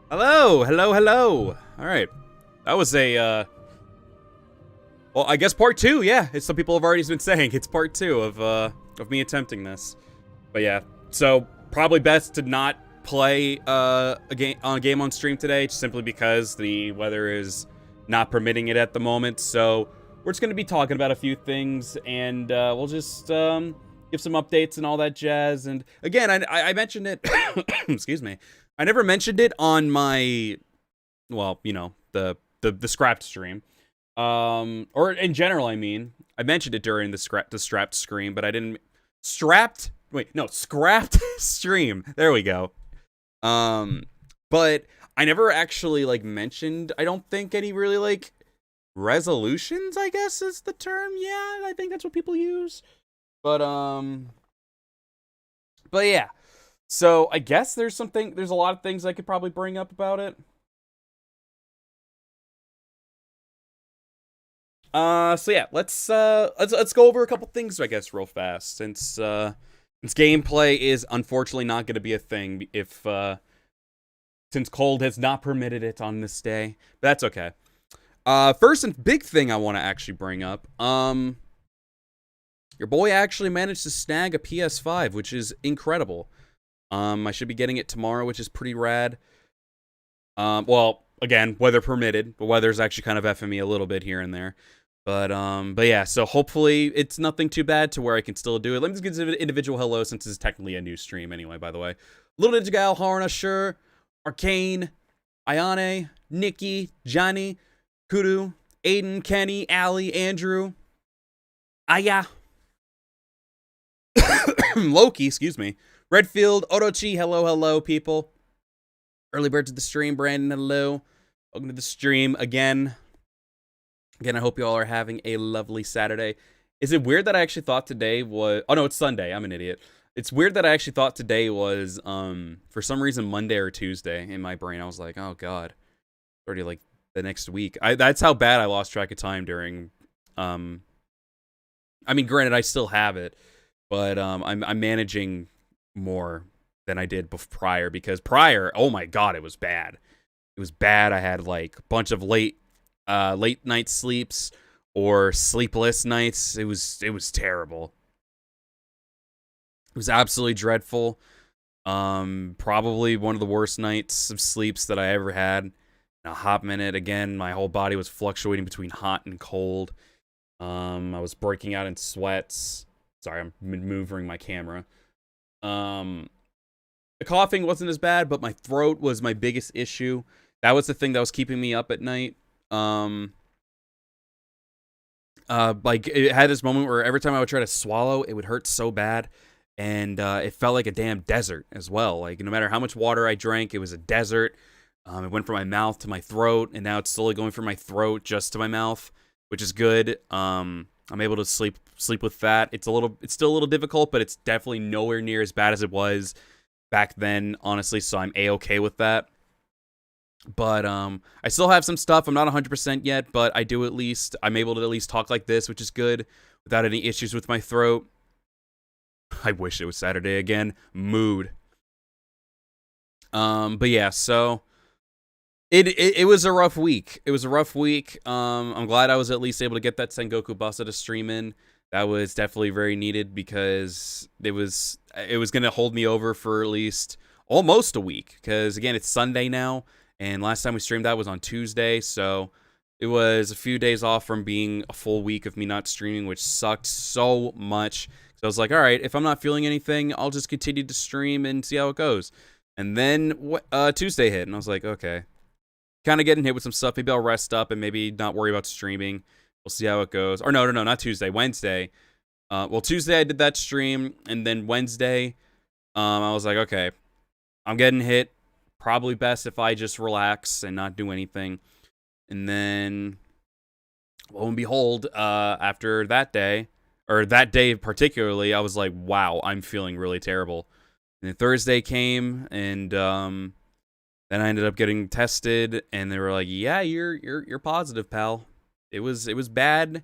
Hello, hello, hello. All right, that was well, I guess part two. Yeah, as some people have already been saying, it's part two of me attempting this. But yeah, so probably best to not play a game on stream today, just simply because the weather is not permitting it at the moment. So we're just gonna be talking about a few things, and we'll just give some updates and all that jazz. And again, I mentioned it. Excuse me. I never mentioned it on my, well, you know, the scrapped stream, or in general. I mean, I mentioned it during the strapped stream, but I didn't strapped. Wait, no, scrapped stream. There we go. But I never actually like mentioned. I don't think any really like resolutions, I guess is the term. Yeah, I think that's what people use. But yeah. So I guess there's a lot of things I could probably bring up about it. So yeah, let's go over a couple things, I guess, real fast, since gameplay is unfortunately not going to be a thing if since cold has not permitted it on this day. But that's okay. First and big thing I want to actually bring up, your boy actually managed to snag a PS5, which is incredible. I should be getting it tomorrow, which is pretty rad. Well, again, weather permitted. The weather's actually kind of effing me a little bit here and there. But yeah, so hopefully it's nothing too bad to where I can still do it. Let me just give an individual hello since this is technically a new stream anyway, by the way. Little Ninja Gal, Harna, Sure, Arcane, Ayane, Nikki, Johnny, Kudu, Aiden, Kenny, Allie, Andrew, Aya, Loki, excuse me, Redfield, Orochi, hello, people. Early bird to the stream, Brandon, hello. Welcome to the stream again. Again, I hope you all are having a lovely Saturday. Is it weird that I actually thought today was... Oh, no, it's Sunday. I'm an idiot. It's weird that I actually thought today was, for some reason, Monday or Tuesday in my brain. I was like, oh, God. Already, like, the next week. That's how bad I lost track of time during... I mean, granted, I still have it. But I'm managing more than I did prior. Because prior, oh, my God, it was bad. It was bad. I had, like, a bunch of late night sleeps or sleepless nights. It was terrible. It was absolutely dreadful. Probably one of the worst nights of sleeps that I ever had in a hot minute. Again, my whole body was fluctuating between hot and cold. I was breaking out in sweats. Sorry, I'm maneuvering my camera. The coughing wasn't as bad, but my throat was my biggest issue. That was the thing that was keeping me up at night. Like it had this moment where every time I would try to swallow, it would hurt so bad, and it felt like a damn desert as well. Like no matter how much water I drank, it was a desert. It went from my mouth to my throat, and now it's slowly going from my throat just to my mouth, which is good. I'm able to sleep with that. It's still a little difficult, but it's definitely nowhere near as bad as it was back then, honestly. So I'm a-okay with that. But I still have some stuff. I'm not 100% yet, but I'm able to at least talk like this, which is good, without any issues with my throat. I wish it was Saturday again. Mood. But yeah, so it was a rough week. It was a rough week. I'm glad I was at least able to get that Sengoku Basa to stream in. That was definitely very needed because it was gonna hold me over for at least almost a week. Because again, it's Sunday now. And last time we streamed that was on Tuesday, so it was a few days off from being a full week of me not streaming, which sucked so much. So I was like, all right, if I'm not feeling anything, I'll just continue to stream and see how it goes. And then Tuesday hit, and I was like, okay. Kind of getting hit with some stuff. Maybe I'll rest up and maybe not worry about streaming. We'll see how it goes. Or no, not Tuesday, Wednesday. Well, Tuesday I did that stream, and then Wednesday, I was like, okay, I'm getting hit. Probably best if I just relax and not do anything. And then, lo and behold, after that day, or that day particularly, I was like, wow, I'm feeling really terrible. And then Thursday came, and then I ended up getting tested, and they were like, yeah, you're positive, pal. It was bad.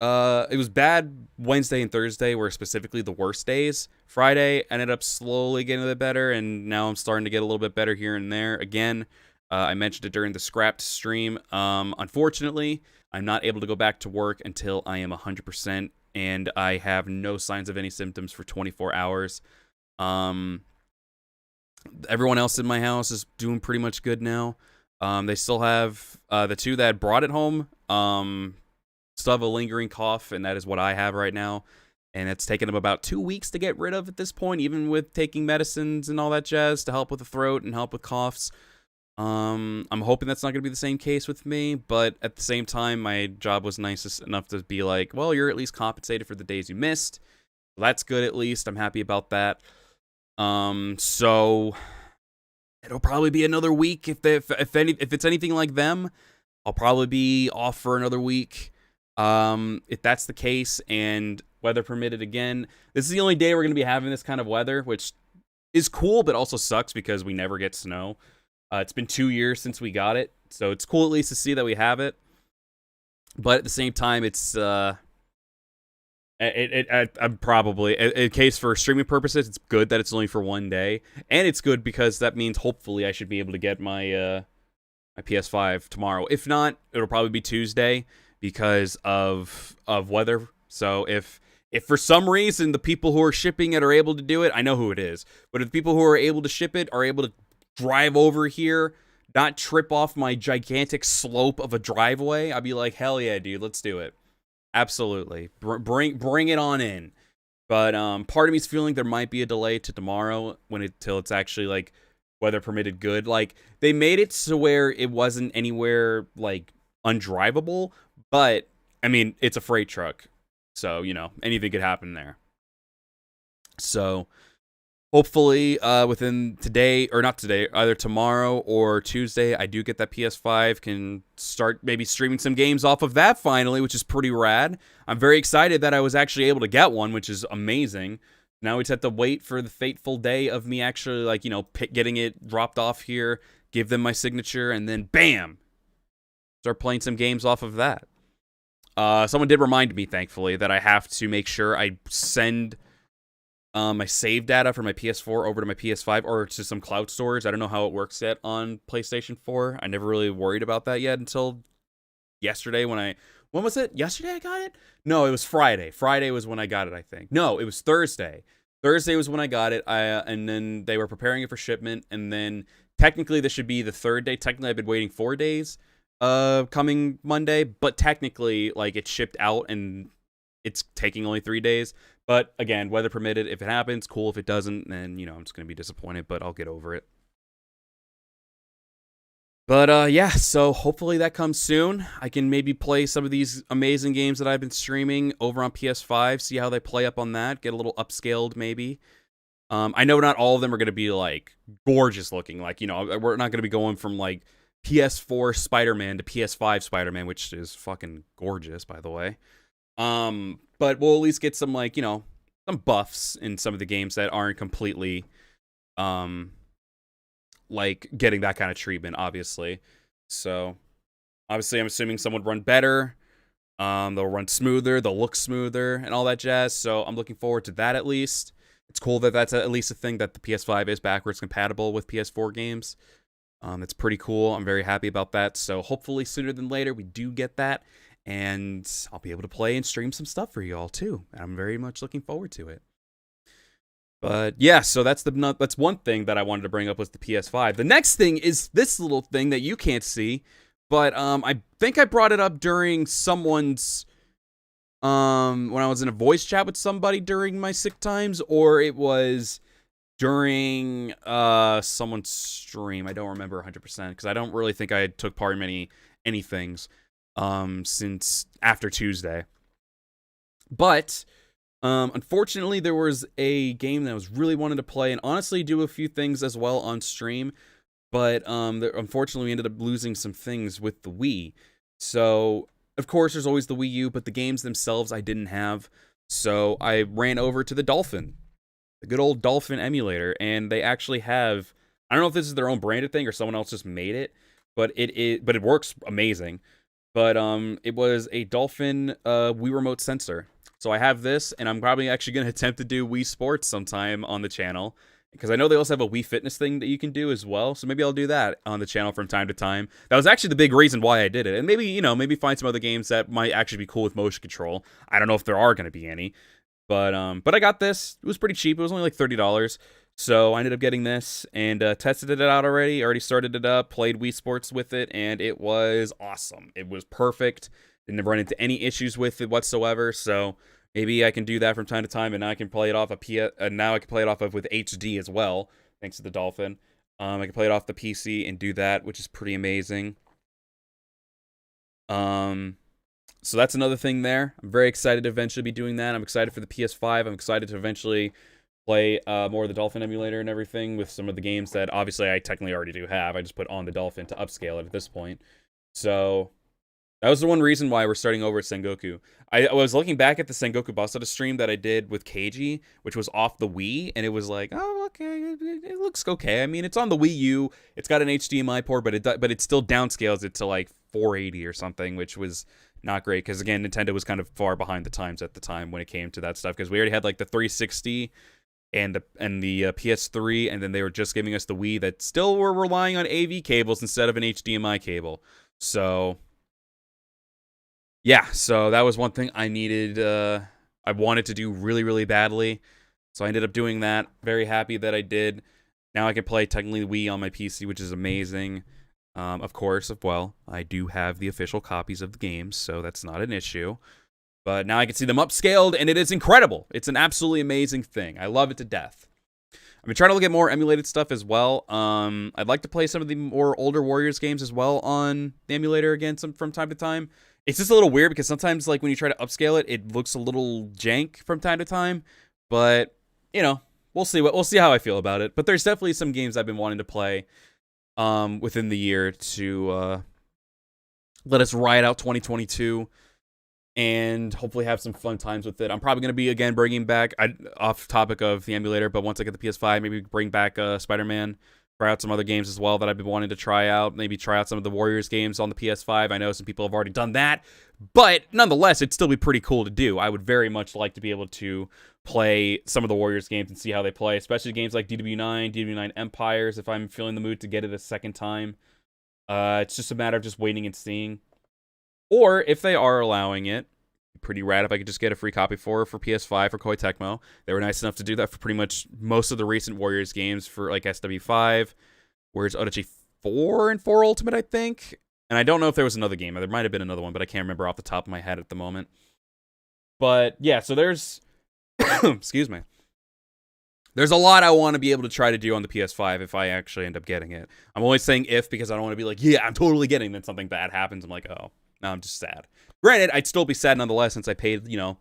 It was bad Wednesday and Thursday were specifically the worst days. Friday ended up slowly getting a bit better, and now I'm starting to get a little bit better here and there. Again, I mentioned it during the scrapped stream. Unfortunately, I'm not able to go back to work until I am 100%, and I have no signs of any symptoms for 24 hours. Everyone else in my house is doing pretty much good now. They still have the two that brought it home. Still have a lingering cough, and that is what I have right now. And it's taken them about 2 weeks to get rid of at this point, even with taking medicines and all that jazz to help with the throat and help with coughs. I'm hoping that's not going to be the same case with me, but at the same time, my job was nice enough to be like, well, you're at least compensated for the days you missed. That's good, at least. I'm happy about that. So it'll probably be another week. If it's anything like them, I'll probably be off for another week. If that's the case and weather permitted again, this is the only day we're going to be having this kind of weather, which is cool, but also sucks because we never get snow. It's been 2 years since we got it, so it's cool at least to see that we have it. But at the same time, it's I'm probably, in case for streaming purposes, it's good that it's only for 1 day, and it's good because that means hopefully I should be able to get my my PS5 tomorrow. If not, it'll probably be Tuesday because of weather. So if for some reason the people who are shipping it are able to do it, I know who it is. But if the people who are able to ship it are able to drive over here, not trip off my gigantic slope of a driveway, I'd be like, hell yeah, dude, let's do it. Absolutely. Bring it on in. But part of me's feeling there might be a delay to tomorrow till it's actually like weather permitted good. Like they made it so where it wasn't anywhere like undrivable, but I mean, it's a freight truck. So, you know, anything could happen there. So hopefully within today, or not today, either tomorrow or Tuesday, I do get that PS5, can start maybe streaming some games off of that finally, which is pretty rad. I'm very excited that I was actually able to get one, which is amazing. Now we just have to wait for the fateful day of me actually, like, you know, getting it dropped off here, give them my signature, and then bam! Start playing some games off of that. Someone did remind me, thankfully, that I have to make sure I send my save data for my PS4 over to my PS5 or to some cloud storage. I don't know how it works yet on PlayStation 4. I never really worried about that yet until yesterday when was it? Yesterday I got it? No, it was Friday. Friday was when I got it, I think. No, it was Thursday. Thursday was when I got it, and then they were preparing it for shipment, and then technically this should be the third day. Technically, I've been waiting 4 days coming Monday, but technically, like, it shipped out, and it's taking only 3 days. But again, weather permitted, if it happens, cool. If it doesn't, then, you know, I'm just going to be disappointed, but I'll get over it. But yeah, so hopefully that comes soon. I can maybe play some of these amazing games that I've been streaming over on PS5, see how they play up on that, get a little upscaled maybe. I know not all of them are going to be, like, gorgeous looking. Like, you know, we're not going to be going from, like, PS4 Spider-Man to PS5 Spider-Man, which is fucking gorgeous, by the way. But we'll at least get some, like, you know, some buffs in some of the games that aren't completely, like, getting that kind of treatment, obviously. So, obviously, I'm assuming some would run better. They'll run smoother, they'll look smoother, and all that jazz. So, I'm looking forward to that at least. It's cool that that's at least a thing that the PS5 is backwards compatible with PS4 games. It's pretty cool. I'm very happy about that. So, hopefully, sooner than later, we do get that. And I'll be able to play and stream some stuff for y'all too. I'm very much looking forward to it. But yeah, so that's one thing that I wanted to bring up was the PS5. The next thing is this little thing that you can't see, but I think I brought it up during someone's when I was in a voice chat with somebody during my sick times, or it was during someone's stream. I don't remember 100% because I don't really think I took part in any things since after Tuesday. But unfortunately, there was a game that I was really wanting to play and honestly do a few things as well on stream. But unfortunately, we ended up losing some things with the Wii. So, of course, there's always the Wii U, but the games themselves I didn't have. So I ran over to the Dolphin, the good old Dolphin emulator, and they actually have, I don't know if this is their own branded thing or someone else just made it, but it works amazing. But it was a Dolphin Wii Remote sensor. So I have this, and I'm probably actually going to attempt to do Wii Sports sometime on the channel. Because I know they also have a Wii Fitness thing that you can do as well. So maybe I'll do that on the channel from time to time. That was actually the big reason why I did it. And maybe, maybe find some other games that might actually be cool with motion control. I don't know if there are going to be any. But I got this. It was pretty cheap. It was only like $30. So I ended up getting this and tested it out already. Already started it up, played Wii Sports with it, and it was awesome. It was perfect. Didn't run into any issues with it whatsoever. So maybe I can do that from time to time, and now I can play it off now I can play it off of with HD as well, thanks to the Dolphin. I can play it off the PC and do that, which is pretty amazing. So that's another thing there. I'm very excited to eventually be doing that. I'm excited for the PS5. I'm excited to eventually play more of the Dolphin emulator and everything with some of the games that obviously I technically already do have. I just put on the Dolphin to upscale it at this point. So that was the one reason why we're starting over at Sengoku. I was looking back at the Sengoku Basada stream that I did with Keiji, which was off the Wii, and it was like, oh, okay, it looks okay. I mean, it's on the Wii U. It's got an HDMI port, but it still downscales it to like 480 or something, which was not great because, again, Nintendo was kind of far behind the times at the time when it came to that stuff because we already had like the 360 and the PS3, and then they were just giving us the Wii that still were relying on AV cables instead of an HDMI cable. So yeah, so that was one thing I needed. I wanted to do really, really badly, so I ended up doing that. Very happy that I did. Now I can play technically Wii on my PC, which is amazing. Of course, well, I do have the official copies of the games, so that's not an issue. But now I can see them upscaled, and it is incredible. It's an absolutely amazing thing. I love it to death. I've been trying to look at more emulated stuff as well. I'd like to play some of the more older Warriors games as well on the emulator again from time to time. It's just a little weird because sometimes, like, when you try to upscale it, it looks a little jank from time to time. But, we'll see how I feel about it. But there's definitely some games I've been wanting to play within the year to let us ride out 2022 and hopefully have some fun times with it. I'm probably going to be, again, bringing back, off topic of the emulator, but once I get the PS5, maybe bring back Spider-Man, try out some other games as well that I've been wanting to try out, maybe try out some of the Warriors games on the PS5. I know some people have already done that, but nonetheless, it'd still be pretty cool to do. I would very much like to be able to play some of the Warriors games and see how they play, especially games like DW9 Empires, if I'm feeling the mood to get it a second time. It's just a matter of just waiting and seeing. Or if they are allowing it, pretty rad if I could just get a free copy for PS5 for Koei Tecmo. They were nice enough to do that for pretty much most of the recent Warriors games for like SW5, Warriors Odyssey 4 and 4 Ultimate, I think. And I don't know if there was another game. There might have been another one, but I can't remember off the top of my head at the moment. But yeah, so there's excuse me. There's a lot I want to be able to try to do on the PS5 if I actually end up getting it. I'm always saying if because I don't want to be like, yeah, I'm totally getting it. Then something bad happens. I'm like, oh, no, I'm just sad. Granted, I'd still be sad nonetheless since I paid, a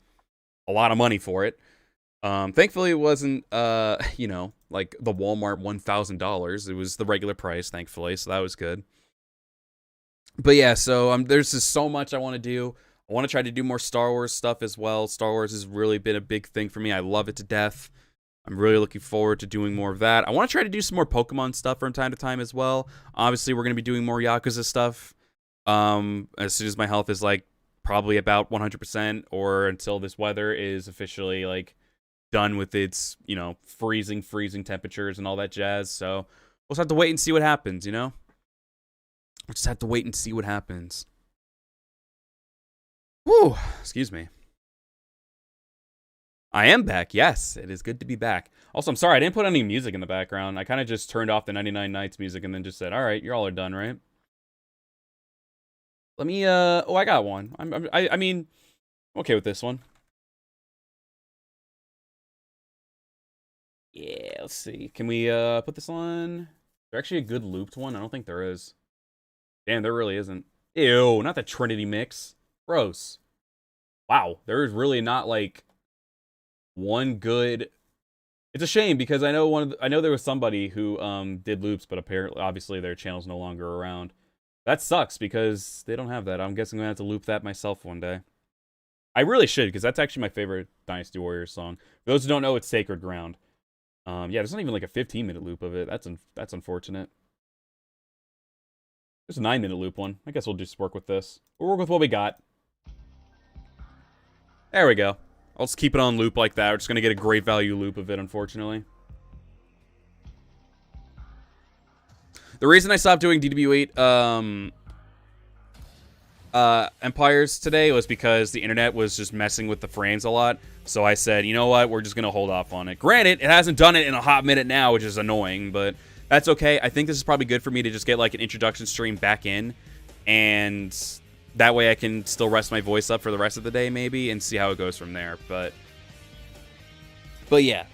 lot of money for it. Thankfully, it wasn't, like the Walmart $1,000. It was the regular price, thankfully, so that was good. But yeah, so there's just so much I want to do. I want to try to do more Star Wars stuff as well. Star Wars has really been a big thing for me. I love it to death. I'm really looking forward to doing more of that. I want to try to do some more Pokemon stuff from time to time as well. Obviously, we're going to be doing more Yakuza stuff. As soon as my health is like probably about 100% or until this weather is officially like done with its, freezing temperatures and all that jazz. So we'll just have to wait and see what happens, We'll just have to wait and see what happens. Whew, excuse me. I am back. Yes, it is good to be back. Also, I'm sorry, I didn't put any music in the background. I kind of just turned off the 99 Nights music and then just said, all right, you're all done, right? Let me, oh, I got one. I mean, I'm okay with this one. Yeah, let's see. Can we, put this on? Is there actually a good looped one? I don't think there is. Damn, there really isn't. Ew, not the Trinity mix. Gross. Wow, there is really not, like, one good... It's a shame, because I know there was somebody who, did loops, but apparently, obviously, their channel's no longer around. That sucks because they don't have that. I'm guessing I'm going to have to loop that myself one day. I really should because that's actually my favorite Dynasty Warriors song. For those who don't know, it's Sacred Ground. Yeah, there's not even like a 15-minute loop of it. That's unfortunate. There's a 9-minute loop one. I guess we'll just work with this. We'll work with what we got. There we go. I'll just keep it on loop like that. We're just going to get a great value loop of it, unfortunately. The reason I stopped doing DW8 Empires today was because the internet was just messing with the frames a lot. So I said, you know what? We're just going to hold off on it. Granted, it hasn't done it in a hot minute now, which is annoying, but that's okay. I think this is probably good for me to just get like an introduction stream back in, and that way I can still rest my voice up for the rest of the day maybe and see how it goes from there. But yeah.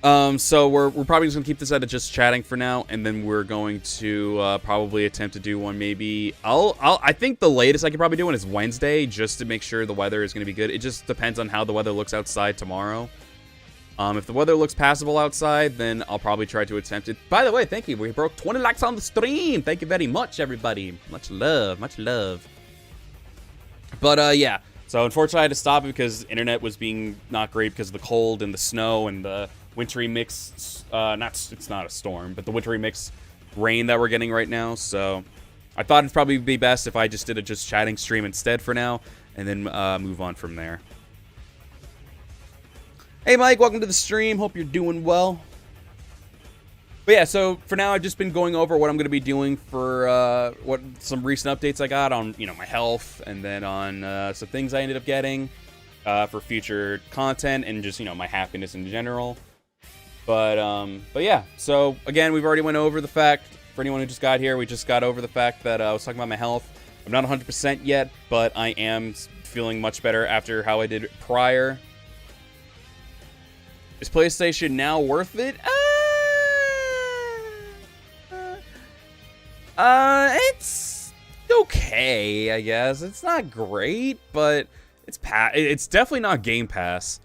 So we're probably just gonna keep this at just chatting for now, and then we're going to probably attempt to do one maybe. I think the latest I could probably do one is Wednesday, just to make sure the weather is gonna be good. It just depends on how the weather looks outside tomorrow. If the weather looks passable outside, then I'll probably try to attempt it. By the way, thank you. We broke 20 likes on the stream. Thank you very much, everybody. Much love, much love. But yeah. So unfortunately, I had to stop it because the internet was being not great because of the cold and the snow and the wintry mix. It's not a storm, but the wintry mix rain that we're getting right now. So I thought it'd probably be best if I just did a just chatting stream instead for now, and then move on from there. Hey Mike, welcome to the stream. Hope you're doing well. But yeah, so for now I've just been going over what I'm going to be doing for what some recent updates I got on, you know, my health, and then on some things I ended up getting for future content, and just, you know, my happiness in general. But yeah, so again, we've already went over the fact, for anyone who just got here, we just got over the fact that I was talking about my health. I'm not 100% yet, but I am feeling much better after how I did prior. Is PlayStation Now worth it? It's okay, I guess. It's not great, but it's definitely not Game Pass.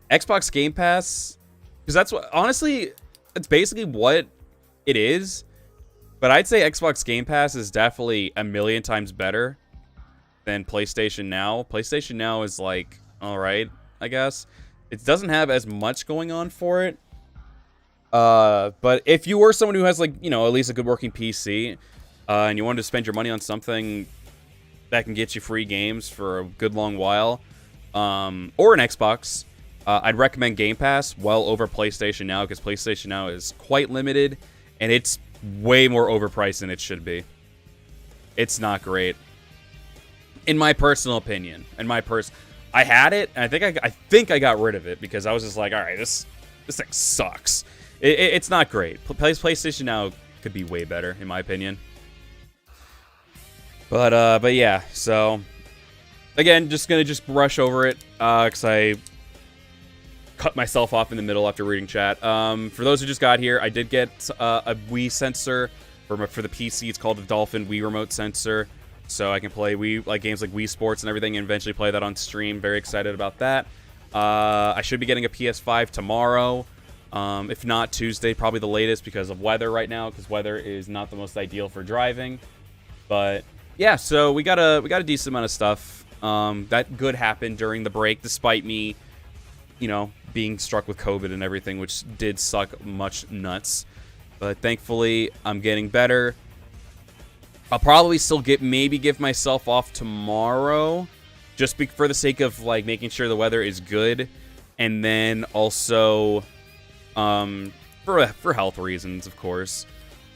Xbox Game Pass, because that's what, honestly, it's basically what it is. But I'd say Xbox Game Pass is definitely a million times better than PlayStation Now. PlayStation Now is like, all right, I guess. It doesn't have as much going on for it. But if you were someone who has, like, you know, at least a good working PC, and you wanted to spend your money on something that can get you free games for a good long while, or an Xbox, I'd recommend Game Pass well over PlayStation Now, because PlayStation Now is quite limited, and it's way more overpriced than it should be. It's not great, in my personal opinion. I had it, and I think I got rid of it because I was just like, all right, this thing sucks. It's not great. PlayStation Now could be way better, in my opinion. But yeah, so again, just gonna brush over it because I cut myself off in the middle after reading chat. For those who just got here, I did get a Wii sensor for the PC. It's called the Dolphin Wii Remote Sensor. So I can play games like Wii Sports and everything, and eventually play that on stream. Very excited about that. I should be getting a PS5 tomorrow. If not Tuesday, probably the latest because of weather right now, because weather is not the most ideal for driving. But yeah, so we got a decent amount of stuff that could happen during the break, despite me, you know, being struck with COVID and everything, which did suck much nuts. But thankfully, I'm getting better. I'll probably still maybe give myself off tomorrow, just for the sake of, like, making sure the weather is good, and then also for health reasons, of course.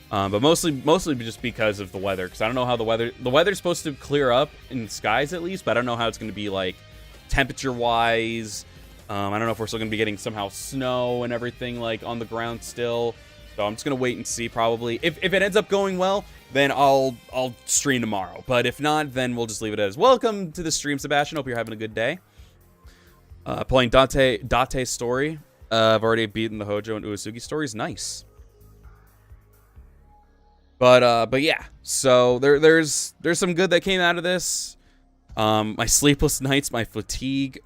But mostly just because of the weather, because I don't know how the weather's supposed to clear up in the skies at least, but I don't know how it's going to be, like, temperature-wise. I don't know if we're still going to be getting somehow snow and everything, like, on the ground still. So I'm just going to wait and see, probably. If it ends up going well, then I'll stream tomorrow. But if not, then we'll just leave it as welcome to the stream, Sebastian. Hope you're having a good day. Playing Date's story. I've already beaten the Hojo and Uesugi stories. Nice. But yeah. So there's some good that came out of this. My sleepless nights, my fatigue,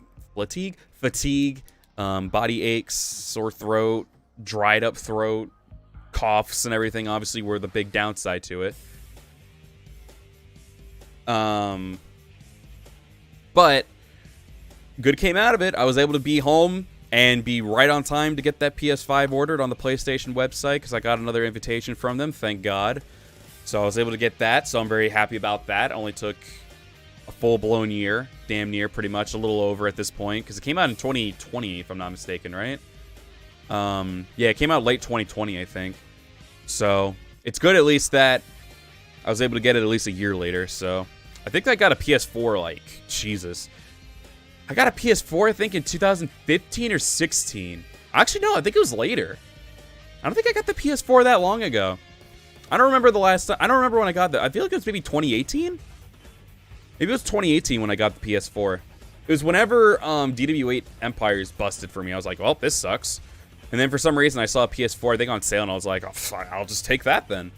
body aches, sore throat, dried up throat, coughs and everything obviously were the big downside to it. But good came out of it. I was able to be home and be right on time to get that PS5 ordered on the PlayStation website, because I got another invitation from them, thank God. So I was able to get that, so I'm very happy about that. Only took a full-blown year, damn near, pretty much, a little over at this point, because it came out in 2020, if I'm not mistaken, right? Yeah, it came out late 2020, I think. So it's good at least that I was able to get it at least a year later. So I think I got a PS4, like, Jesus. I got a PS4, I think, in 2015 or 16. Actually, no, I think it was later. I don't think I got the PS4 that long ago. I don't remember the last time. I don't remember when I got that. I feel like it was maybe 2018. Maybe it was 2018 when I got the PS4. It was whenever DW8 Empires busted for me. I was like, well, this sucks. And then for some reason, I saw a PS4, I think, on sale, and I was like, oh, fine, I'll just take that then.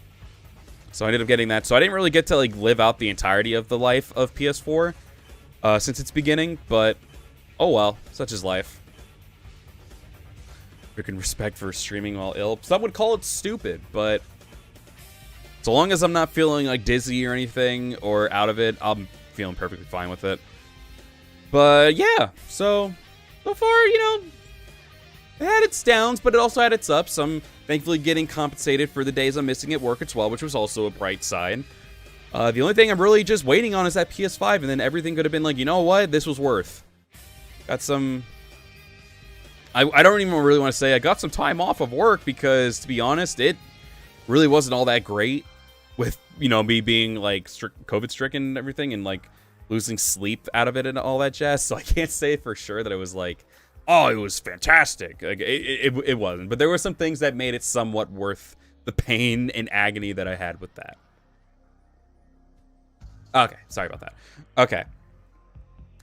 So I ended up getting that. So I didn't really get to, like, live out the entirety of the life of PS4 since its beginning, but oh well, such is life. Freaking respect for streaming while ill. Some would call it stupid, but so long as I'm not feeling, like, dizzy or anything or out of it, I'm feeling perfectly fine with it. But yeah, so far, you know, it had its downs, but it also had its ups. I'm thankfully getting compensated for the days I'm missing at work as well, which was also a bright side. The only thing I'm really just waiting on is that PS5, and then everything could have been like, you know what, this was worth. Got some... I don't even really want to say I got some time off of work because, to be honest, it really wasn't all that great with, you know, me being, like, COVID-stricken and everything and, like, losing sleep out of it and all that jazz. So I can't say for sure that it was, like, oh, it was fantastic. Like, it wasn't. But there were some things that made it somewhat worth the pain and agony that I had with that. Okay, sorry about that. Okay.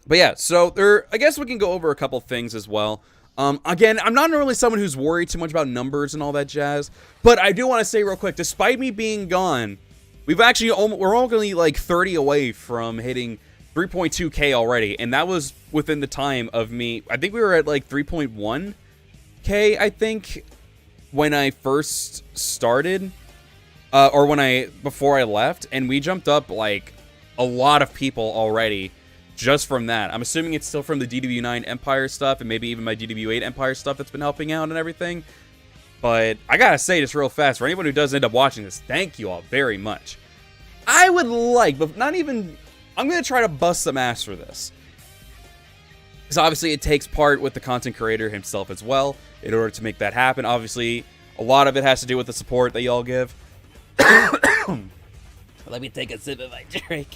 But yeah, so I guess we can go over a couple things as well. Again, I'm not really someone who's worried too much about numbers and all that jazz, but I do want to say real quick, despite me being gone, we're only like 30 away from hitting 3.2k already, and that was within the time of me. I think we were at like 3.1k, I think, when I first started, or before I left, and we jumped up like a lot of people already just from that. I'm assuming it's still from the DW9 Empire stuff and maybe even my DW8 Empire stuff that's been helping out and everything. But I gotta say just real fast, for anyone who does end up watching this, thank you all very much. I would like, but not even... I'm going to try to bust some ass for this. Because obviously it takes part with the content creator himself as well in order to make that happen. Obviously, a lot of it has to do with the support that y'all give. Let me take a sip of my drink.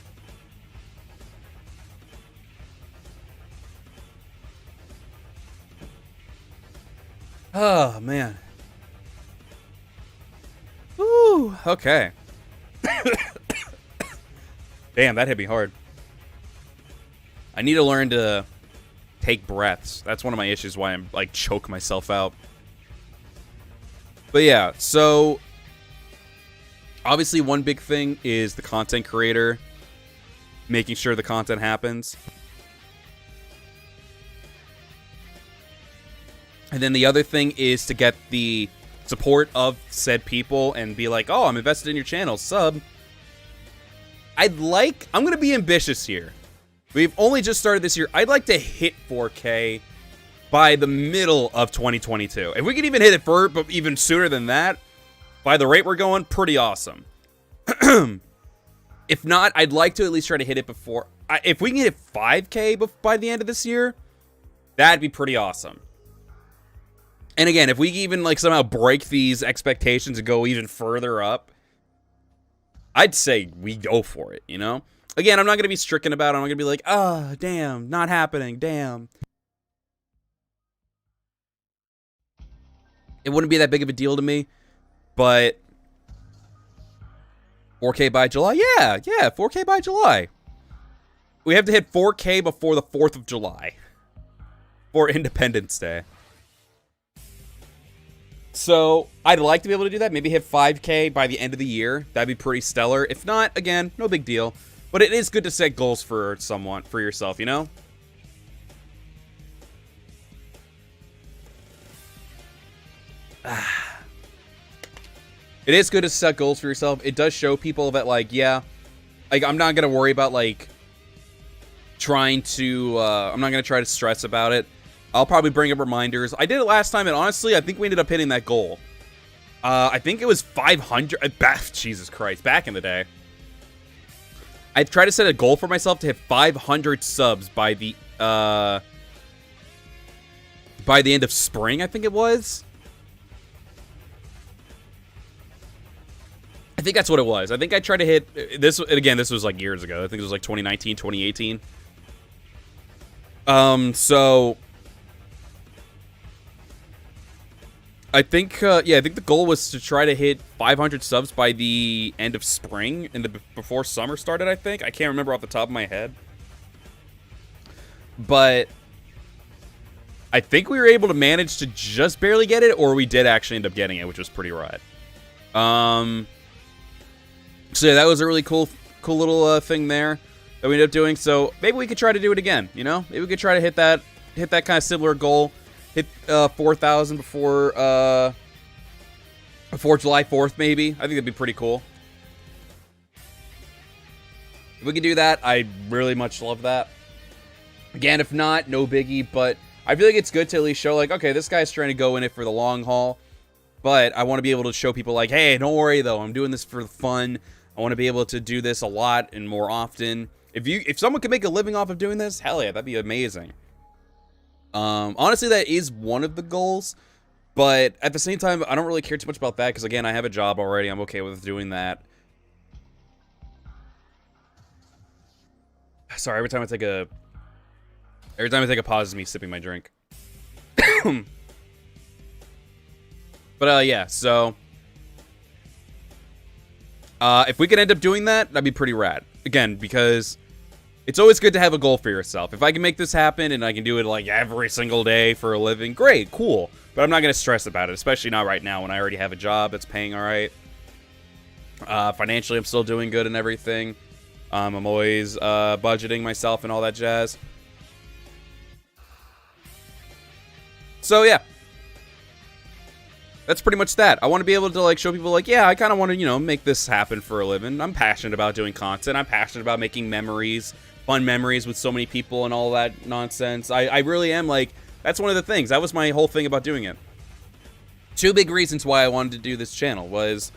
Oh, man. Ooh, okay. Damn, that hit me hard. I need to learn to take breaths. That's one of my issues why I'm, like, choke myself out. But yeah, so obviously one big thing is the content creator making sure the content happens. And then the other thing is to get the support of said people and be like, oh, I'm invested in your channel, sub. I'm going to be ambitious here. We've only just started this year. I'd like to hit 4K by the middle of 2022. If we can even hit it but even sooner than that, by the rate we're going, pretty awesome. If not, I'd like to at least try to hit it before. If we can hit 5K by the end of this year, that'd be pretty awesome. And again, if we even like somehow break these expectations and go even further up, I'd say we go for it, you know? Again, I'm not going to be stricken about it. I'm not going to be like, oh, damn, not happening, damn. It wouldn't be that big of a deal to me, but 4K by July? Yeah, 4K by July. We have to hit 4K before the 4th of July for Independence Day. So, I'd like to be able to do that. Maybe hit 5K by the end of the year. That'd be pretty stellar. If not, again, no big deal. But it is good to set goals for someone, for yourself, you know? It is good to set goals for yourself. It does show people that, like, yeah, like, I'm not going to worry about, like, I'm not going to try to stress about it. I'll probably bring up reminders. I did it last time, and honestly, I think we ended up hitting that goal. I think it was 500. Jesus Christ, back in the day. I tried to set a goal for myself to hit 500 subs by the end of spring, I think it was. I think that's what it was. I think I tried to hit this again. This was like years ago. I think it was like 2019, 2018. So I think, yeah, I think the goal was to try to hit 500 subs by the end of spring, before summer started. I think I can't remember off the top of my head, but I think we were able to manage to just barely get it, or we did actually end up getting it, which was pretty rad. So yeah, that was a really cool little thing there that we ended up doing. So maybe we could try to do it again. You know, maybe we could try to hit that kind of similar goal, hit 4,000 before July 4th. Maybe I think that'd be pretty cool. If we could do that, I'd really much love that. Again, if not, no biggie. But I feel like it's good to at least show, like, okay, this guy's trying to go in it for the long haul. But I want to be able to show people, like, hey, don't worry though, I'm doing this for fun. I want to be able to do this a lot and more often. If someone could make a living off of doing this, hell yeah, that'd be amazing. Honestly, that is one of the goals, but at the same time, I don't really care too much about that because, again, I have a job already. I'm okay with doing that. Sorry, every time I take a pause is me sipping my drink. But yeah, so if we could end up doing that, that'd be pretty rad. Again, because it's always good to have a goal for yourself. If I can make this happen and I can do it like every single day for a living, great, cool. But I'm not going to stress about it, especially not right now when I already have a job that's paying all right. Financially, I'm still doing good and everything. I'm always budgeting myself and all that jazz. So yeah. That's pretty much that. I want to be able to, like, show people, like, yeah, I kind of want to, you know, make this happen for a living. I'm passionate about doing content. I'm passionate about making memories, fun memories with so many people and all that nonsense. I really am, like, that's one of the things. That was my whole thing about doing it. Two big reasons why I wanted to do this channel was,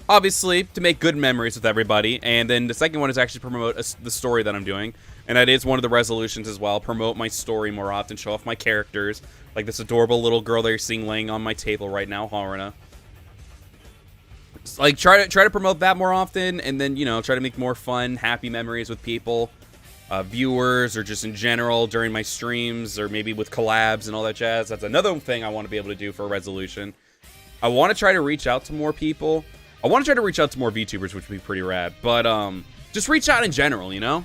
obviously, to make good memories with everybody. And then the second one is actually promote the story that I'm doing. And that is one of the resolutions as well. Promote my story more often. Show off my characters. Like this adorable little girl that you're seeing laying on my table right now, Haruna. Like, try to promote that more often. And then, you know, try to make more fun, happy memories with people. Viewers, or just in general during my streams. Or maybe with collabs and all that jazz. That's another thing I want to be able to do for a resolution. I want to try to reach out to more people. I want to try to reach out to more VTubers, which would be pretty rad. But, just reach out in general, you know?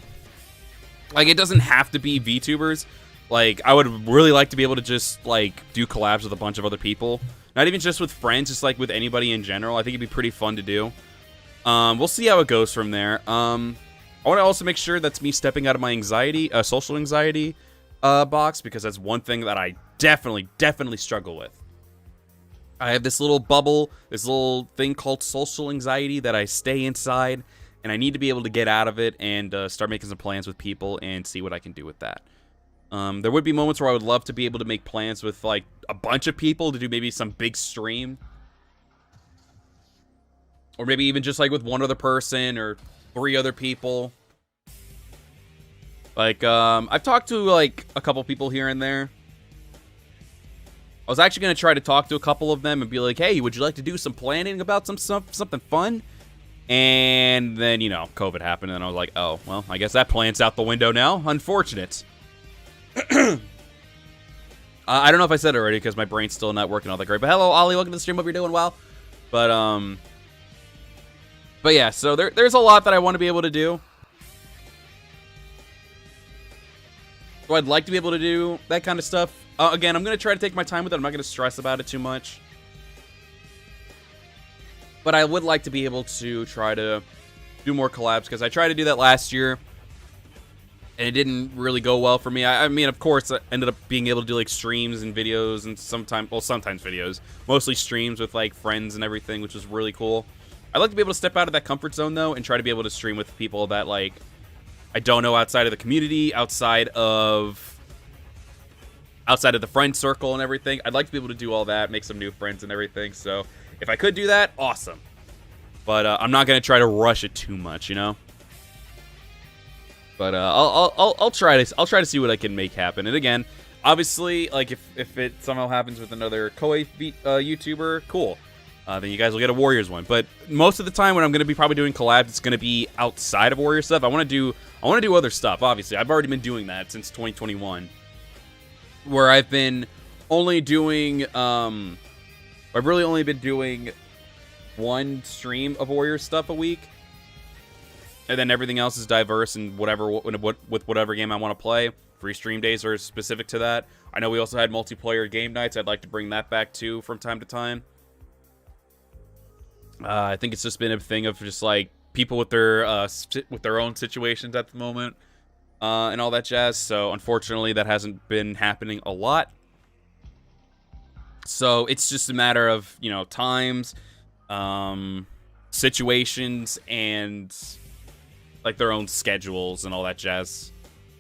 Like, it doesn't have to be VTubers. Like, I would really like to be able to just, like, do collabs with a bunch of other people. Not even just with friends, just, like, with anybody in general. I think it'd be pretty fun to do. We'll see how it goes from there. I want to also make sure that's me stepping out of my anxiety, social anxiety box, because that's one thing that I definitely struggle with. I have this little bubble, this little thing called social anxiety that I stay inside. And I need to be able to get out of it and start making some plans with people and see what I can do with that. There would be moments where I would love to be able to make plans with, like, a bunch of people to do maybe some big stream. Or maybe even just, like, with one other person or 3 other people. Like, I've talked to, like, a couple people here and there. I was actually going to try to talk to a couple of them and be like, hey, would you like to do some planning about something fun? And then, you know, COVID happened, and I was like, oh, well, I guess that plan's out the window now. Unfortunate. I don't know if I said it already, because my brain's still not working all that great. But hello, Ollie, welcome to the stream. Hope you're doing well. But yeah, so there's a lot that I want to be able to do. So I'd like to be able to do that kind of stuff. Again, I'm going to try to take my time with it. I'm not going to stress about it too much. But I would like to be able to try to do more collabs, because I tried to do that last year, and it didn't really go well for me. I mean, of course, I ended up being able to do, like, streams and videos, and sometimes videos. Mostly streams with, like, friends and everything, which was really cool. I'd like to be able to step out of that comfort zone, though, and try to be able to stream with people that, like, I don't know outside of the community, outside of outside of the friend circle and everything. I'd like to be able to do all that, make some new friends and everything. So if I could do that, awesome. But I'm not gonna try to rush it too much, you know. But I'll try to see what I can make happen. And again, obviously, like if it somehow happens with another Koei YouTuber, cool. Then you guys will get a Warriors one. But most of the time when I'm gonna be probably doing collabs, it's gonna be outside of Warriors stuff. I want to do other stuff. Obviously, I've already been doing that since 2021, where I've been only doing I've really only been doing one stream of Warriors stuff a week. And then everything else is diverse and with whatever game I want to play. Free stream days are specific to that. I know we also had multiplayer game nights. I'd like to bring that back too from time to time. I think it's just been a thing of just like people with their own situations at the moment and all that jazz. So unfortunately, that hasn't been happening a lot. So it's just a matter of, you know, times, situations, and like their own schedules and all that jazz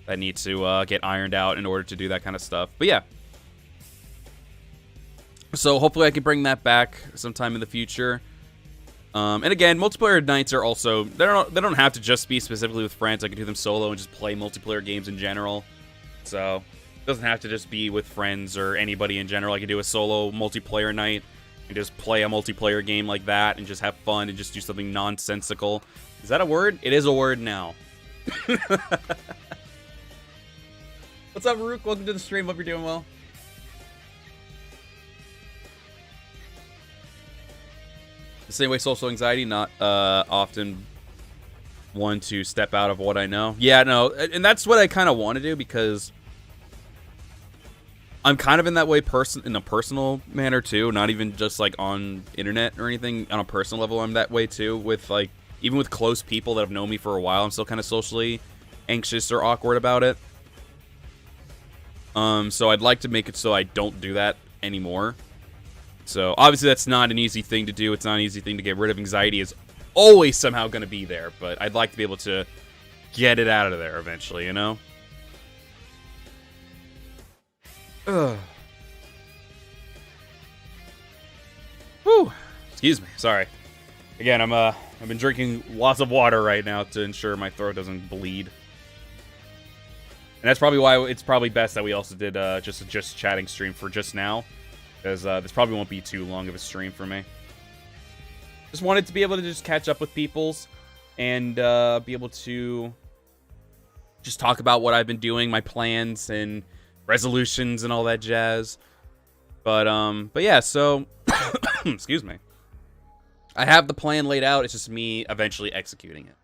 that need to get ironed out in order to do that kind of stuff. But yeah, so hopefully I can bring that back sometime in the future. And again, multiplayer nights are also they don't have to just be specifically with friends. I can do them solo and just play multiplayer games in general. So it doesn't have to just be with friends or anybody in general. I can do a solo multiplayer night and just play a multiplayer game like that and just have fun and just do something nonsensical. Is that a word? It is a word now. What's up, Rook? Welcome to the stream. Hope you're doing well. The same way social anxiety, not often one to step out of what I know. Yeah, no, and that's what I kind of want to do because I'm kind of in that way in a personal manner too, not even just like on internet or anything. On a personal level, I'm that way too with like even with close people that have known me for a while, I'm still kind of socially anxious or awkward about it. So I'd like to make it so I don't do that anymore. So obviously that's not an easy thing to do. It's not an easy thing to get rid of. Anxiety is always somehow going to be there, but I'd like to be able to get it out of there eventually, you know? Ugh. Whew. Excuse me. Sorry. Again, I've been drinking lots of water right now to ensure my throat doesn't bleed. And that's probably why it's probably best that we also did just a just chatting stream for just now. Because this probably won't be too long of a stream for me. Just wanted to be able to just catch up with peoples and be able to just talk about what I've been doing, my plans and resolutions and all that jazz. But yeah, so excuse me. I have the plan laid out. It's just me eventually executing it.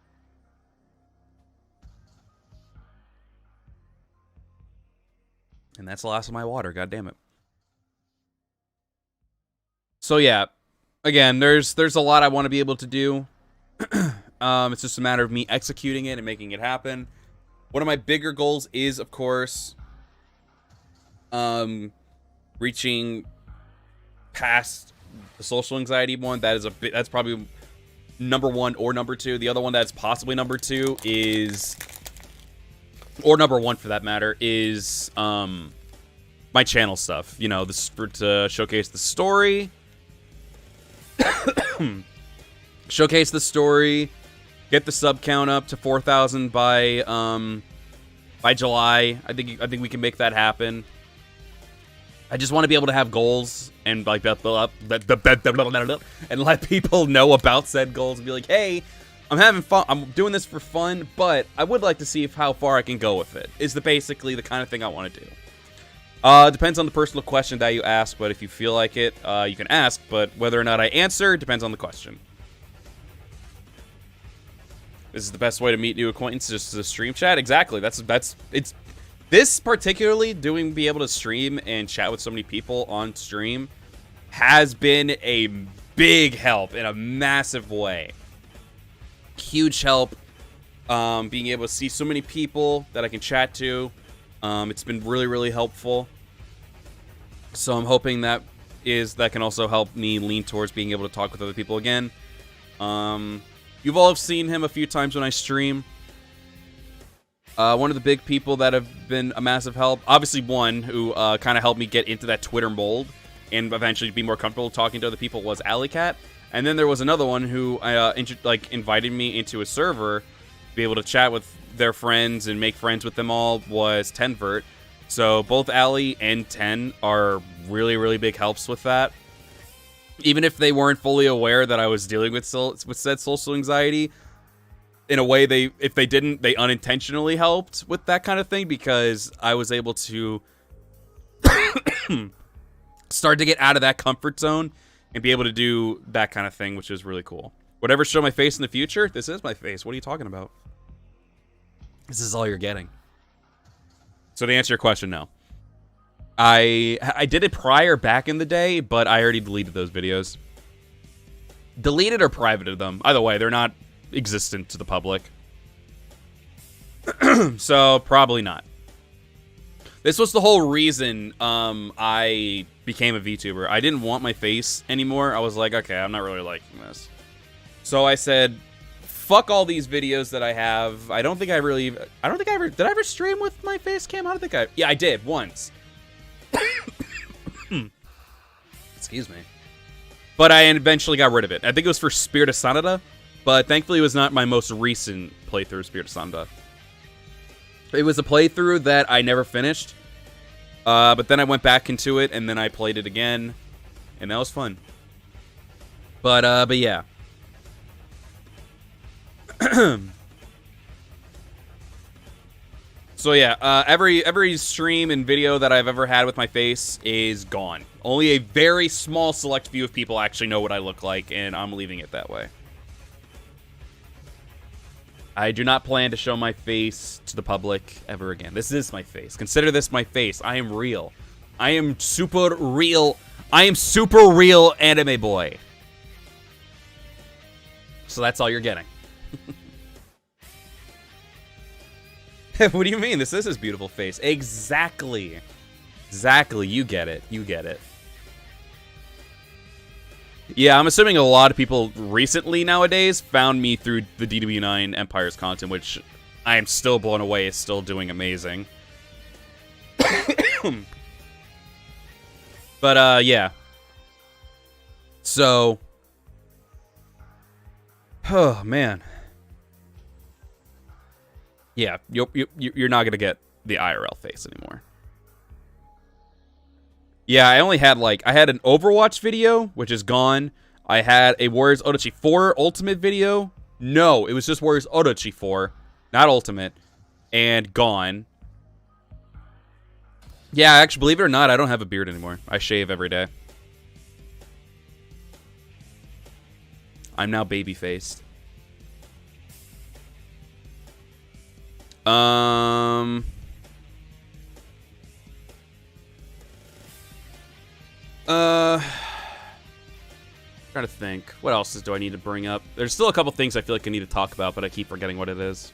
And that's the last of my water. God damn it. So yeah, again, there's a lot I want to be able to do. It's just a matter of me executing it and making it happen. One of my bigger goals is, of course, reaching past the social anxiety one. That's probably number one or number two. The other one that's possibly number two is, or number one for that matter, is my channel stuff. You know, to showcase the story. Showcase the story, get the sub count up to 4,000 by July. I think we can make that happen. I just want to be able to have goals and like and let people know about said goals and be like, hey, I'm having fun. I'm doing this for fun, but I would like to see how far I can go with it. Is basically the kind of thing I want to do. Depends on the personal question that you ask, but if you feel like it, you can ask, but whether or not I answer depends on the question. This is the best way to meet new acquaintances, just to stream chat. Exactly. It's this particularly be able to stream and chat with so many people on stream has been a big help in a massive way. Huge help. Being able to see so many people that I can chat to. It's been really, really helpful. So I'm hoping that can also help me lean towards being able to talk with other people again. You've all seen him a few times when I stream. One of the big people that have been a massive help, obviously one who kind of helped me get into that Twitter mold and eventually be more comfortable talking to other people, was Alleycat. And then there was another one who invited me into a server to be able to chat with their friends and make friends with them all, was Tenvert. So both Allie and Ten are really, really big helps with that. Even if they weren't fully aware that I was dealing with said social anxiety, in a way, if they didn't, they unintentionally helped with that kind of thing, because I was able to start to get out of that comfort zone and be able to do that kind of thing, which is really cool. Whatever show my face in the future, this is my face. What are you talking about? This is all you're getting. So to answer your question, no. I did it prior back in the day, but I already deleted those videos. Deleted or privated them. Either way, they're not existent to the public. So probably not. This was the whole reason I became a VTuber. I didn't want my face anymore. I was like, okay, I'm not really liking this. So I said, fuck all these videos that I have. I don't think I did I ever stream with my face cam? I don't think yeah, I did once. Excuse me. But I eventually got rid of it. I think it was for Spirit of Sanada, but thankfully it was not my most recent playthrough of Spirit of Sanada. It was a playthrough that I never finished, but then I went back into it, and then I played it again, and that was fun. But yeah. So yeah, every stream and video that I've ever had with my face is gone. Only a very small select few of people actually know what I look like, and I'm leaving it that way. I do not plan to show my face to the public ever again. This is my face. Consider this my face. I am real. I am super real. I am super real anime boy. So that's all you're getting. What do you mean? This is his beautiful face. Exactly. Exactly. You get it. You get it. Yeah, I'm assuming a lot of people recently nowadays found me through the DW9 Empires content, which I am still blown away. Is still doing amazing. But, yeah. So. Oh, man. Yeah, you're not going to get the IRL face anymore. Yeah, I only had, I had an Overwatch video, which is gone. I had a Warriors Orochi 4 Ultimate video. No, it was just Warriors Orochi 4, not Ultimate, and gone. Yeah, actually, believe it or not, I don't have a beard anymore. I shave every day. I'm now baby-faced. Trying to think. What else do I need to bring up? There's still a couple things I feel like I need to talk about, but I keep forgetting what it is.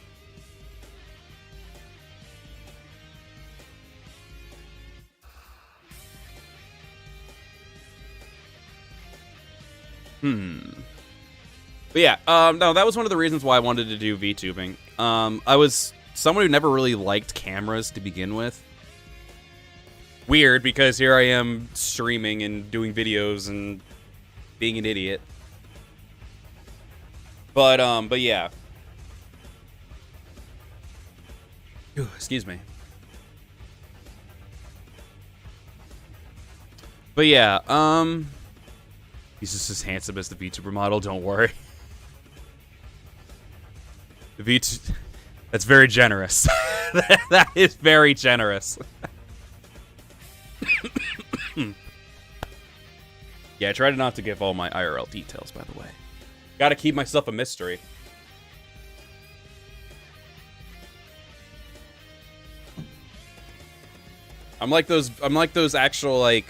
But yeah, no, that was one of the reasons why I wanted to do VTubing. I was someone who never really liked cameras to begin with. Weird, because here I am streaming and doing videos and being an idiot. But yeah. Ooh, excuse me. But yeah, he's just as handsome as the VTuber model, don't worry. That's very generous. That is very generous. Yeah, I tried not to give all my IRL details, by the way. Gotta keep myself a mystery. I'm like those actual, I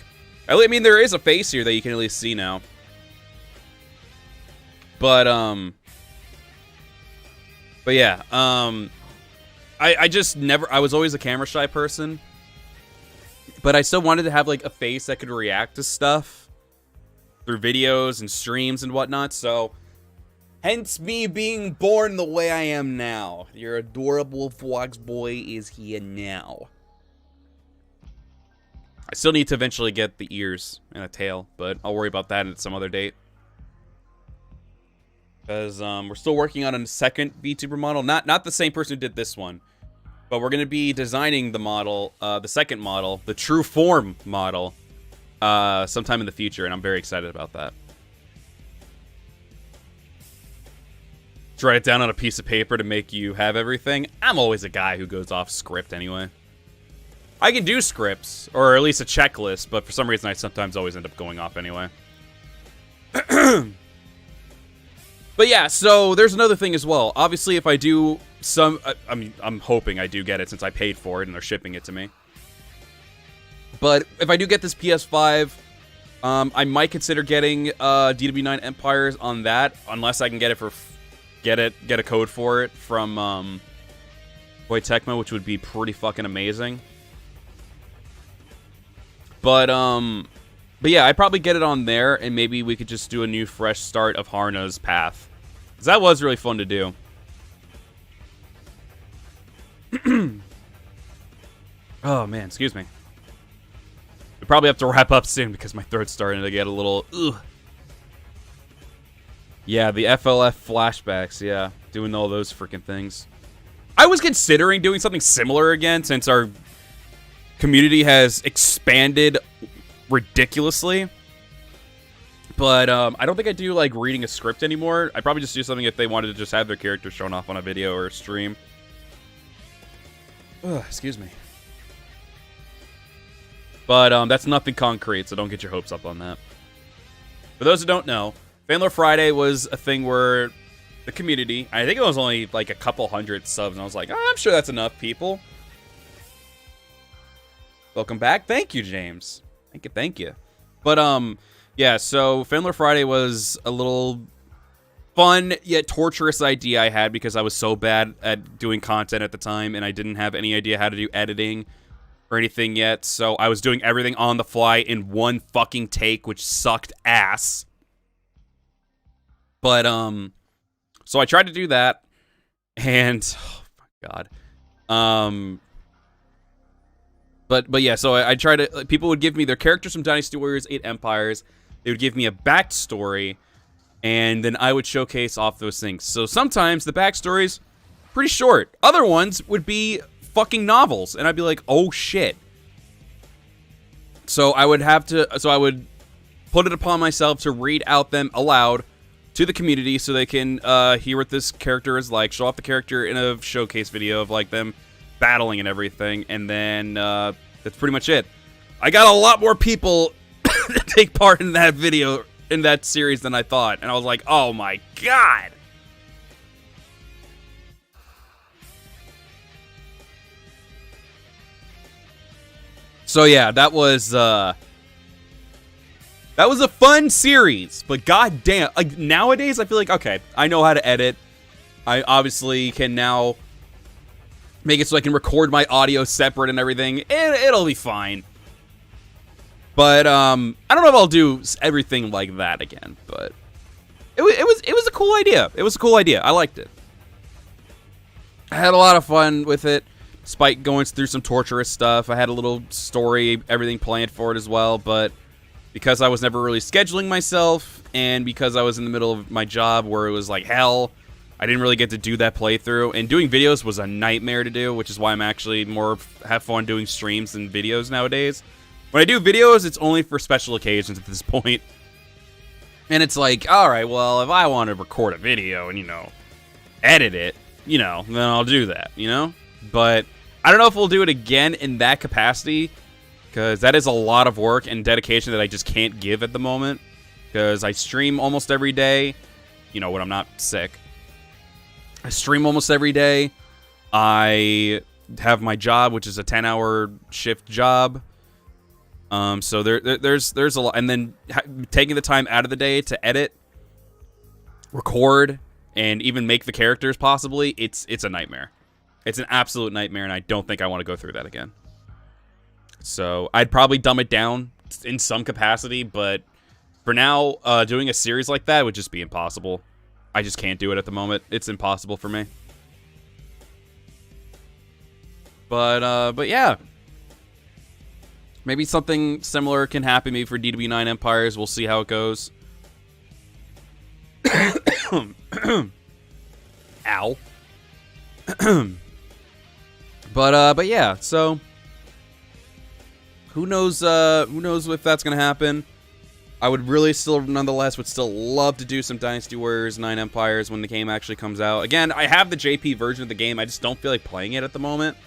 mean, there is a face here that you can at least see now. But yeah, I just never, I was always a camera shy person, but I still wanted to have a face that could react to stuff through videos and streams and whatnot. So Hence me being born the way I am now. Your adorable fox boy is here now. I still need to eventually get the ears and a tail, but I'll worry about that at some other date. Because we're still working on a second VTuber model. Not the same person who did this one. But we're going to be designing the model, the second model, the true form model, sometime in the future, and I'm very excited about that. Just write it down on a piece of paper to make you have everything. I'm always a guy who goes off script anyway. I can do scripts, or at least a checklist, but for some reason I sometimes always end up going off anyway. But yeah, so there's another thing as well. Obviously, if I do some... I mean, I'm hoping I do get it since I paid for it and they're shipping it to me. But if I do get this PS5, I might consider getting DW9 Empires on that, unless I can get it for... Get a code for it from Boy Tecmo, which would be pretty fucking amazing. But yeah, I'd probably get it on there, and maybe we could just do a new, fresh start of Harna's path. Because that was really fun to do. Oh, man, excuse me. We probably have to wrap up soon because my throat's starting to get a little... Ugh. Yeah, the FLF flashbacks, yeah. Doing all those freaking things. I was considering doing something similar again since our community has expanded ridiculously. But I don't think I do like reading a script anymore. I'd probably just do something if they wanted to just have their characters shown off on a video or a stream. Ugh, excuse me. But that's nothing concrete, so don't get your hopes up on that. For those who don't know, Fanlore Friday was a thing where the community, I think it was only like a couple hundred subs, and I was like, oh, I'm sure that's enough people. Welcome back. Thank you, James. Thank you. But, yeah, so Fanlore Friday was a little fun yet torturous idea I had because I was so bad at doing content at the time, and I didn't have any idea how to do editing or anything yet, so I was doing everything on the fly in one fucking take, which sucked ass. But, so I tried to do that, and, oh my god. But yeah, so I tried to, people would give me their characters from Dynasty Warriors 8 Empires, they would give me a backstory, and then I would showcase off those things. So sometimes the backstory's pretty short. Other ones would be fucking novels, and I'd be like, oh shit. So I would put it upon myself to read out them aloud to the community so they can hear what this character is like, show off the character in a showcase video of like them battling and everything, and then that's pretty much it. I got a lot more people to take part in that video, in that series than I thought, and I was like, oh my god! So yeah, that was a fun series, but goddamn, like nowadays I feel like, okay, I know how to edit. I obviously can now make it so I can record my audio separate and everything. It'll be fine. But I don't know if I'll do everything like that again, but it was a cool idea. It was a cool idea. I liked it. I had a lot of fun with it. Despite going through some torturous stuff, I had a little story, everything planned for it as well, but because I was never really scheduling myself, and because I was in the middle of my job where it was like hell, I didn't really get to do that playthrough, and doing videos was a nightmare to do, which is why I'm actually more have fun doing streams than videos nowadays. When I do videos, it's only for special occasions at this point. And it's like, alright, well, if I want to record a video and, you know, edit it, you know, then I'll do that, you know? But I don't know if we'll do it again in that capacity, because that is a lot of work and dedication that I just can't give at the moment, because I stream almost every day, you know, when I'm not sick. I stream almost every day. I have my job, which is a 10-hour shift job. So there's a lot, and then taking the time out of the day to edit, record, and even make the characters possibly, it's a nightmare. It's an absolute nightmare, and I don't think I want to go through that again. So I'd probably dumb it down in some capacity, but for now, doing a series like that would just be impossible. I just can't do it at the moment. It's impossible for me. But yeah. Maybe something similar can happen maybe for DW9 Empires. We'll see how it goes. Ow. But yeah, so who knows if that's gonna happen. I would really still, nonetheless, would still love to do some Dynasty Warriors 9 Empires when the game actually comes out. Again, I have the JP version of the game. I just don't feel like playing it at the moment.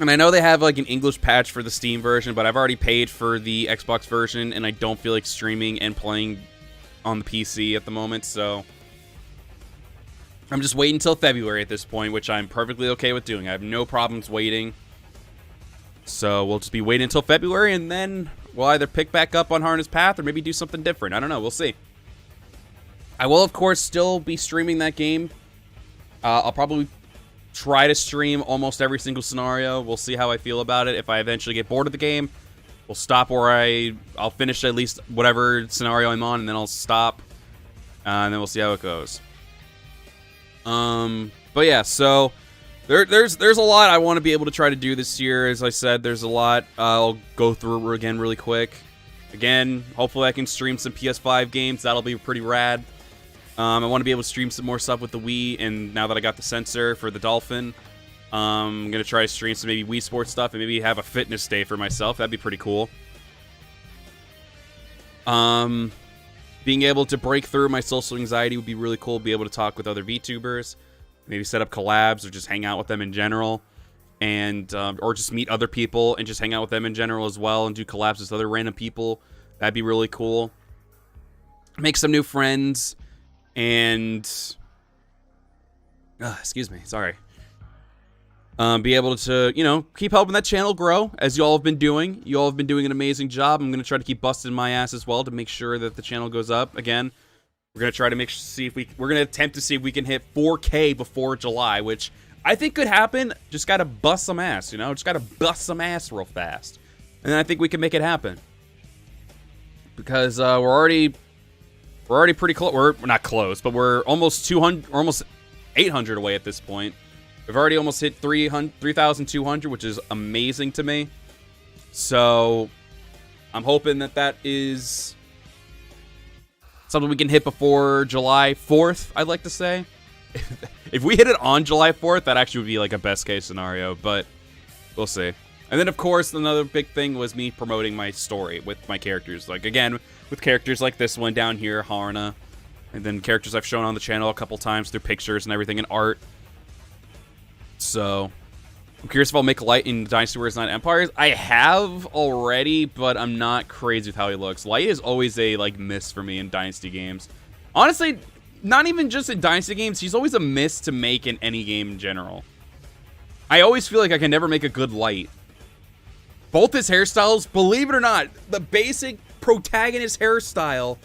And I know they have like an English patch for the Steam version, but I've already paid for the Xbox version, and I don't feel like streaming and playing on the PC at the moment, so I'm just waiting until February at this point, which I'm perfectly okay with doing. I have no problems waiting. So we'll just be waiting until February, and then we'll either pick back up on Harness Path or maybe do something different. I don't know. We'll see. I will, of course, still be streaming that game. I'll probably try to stream almost every single scenario. We'll see how I feel about it. If I eventually get bored of the game, we'll stop where I'll finish at least whatever scenario I'm on, and then I'll stop. And then we'll see how it goes. But yeah, so there's a lot I want to be able to try to do this year. As I said, there's a lot. I'll go through it again really quick. Again, hopefully I can stream some PS5 games. That'll be pretty rad. I want to be able to stream some more stuff with the Wii, and now that I got the sensor for the Dolphin, I'm going to try to stream some maybe Wii Sports stuff and maybe have a fitness day for myself. That'd be pretty cool. Being able to break through my social anxiety would be really cool. Be able to talk with other VTubers, maybe set up collabs or just hang out with them in general, and or just meet other people and just hang out with them in general as well, and do collabs with other random people. That'd be really cool. Make some new friends, and excuse me, sorry. Be able to, you know, keep helping that channel grow, as you all have been doing. You all have been doing an amazing job. I'm going to try to keep busting my ass as well to make sure that the channel goes up. Again, we're going to try to we're going to attempt to see if we can hit 4K before July, which I think could happen. Just got to bust some ass, you know? Just got to bust some ass real fast. And I think we can make it happen. Because we're already pretty close. We're not close, but we're almost 200, almost 800 away at this point. We've already almost hit 3,200, which is amazing to me. So I'm hoping that is something we can hit before July 4th, I'd like to say. If we hit it on July 4th, that actually would be like a best case scenario, but we'll see. And then, of course, another big thing was me promoting my story with my characters. Like, again, with characters like this one down here, Harna, and then characters I've shown on the channel a couple times through pictures and everything and art. So, I'm curious if I'll make Light in Dynasty Warriors 9 Empires. I have already, but I'm not crazy with how he looks. Light is always a, like, miss for me in Dynasty games. Honestly, not even just in Dynasty games, he's always a miss to make in any game in general. I always feel like I can never make a good Light. Both his hairstyles, believe it or not, the basic protagonist hairstyle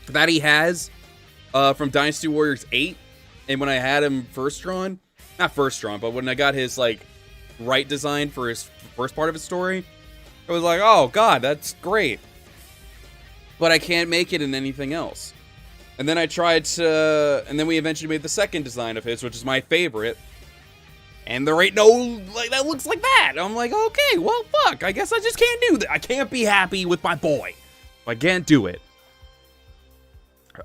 that he has from Dynasty Warriors 8, and when I had him first drawn, not first drawn, but when I got his, like, right design for his first part of his story, I was like, oh, God, that's great. But I can't make it in anything else. And then I tried to, and then we eventually made the second design of his, which is my favorite. And there ain't no, like, that looks like that. I'm like, okay, well, fuck, I guess I just can't do that. I can't be happy with my boy. I can't do it.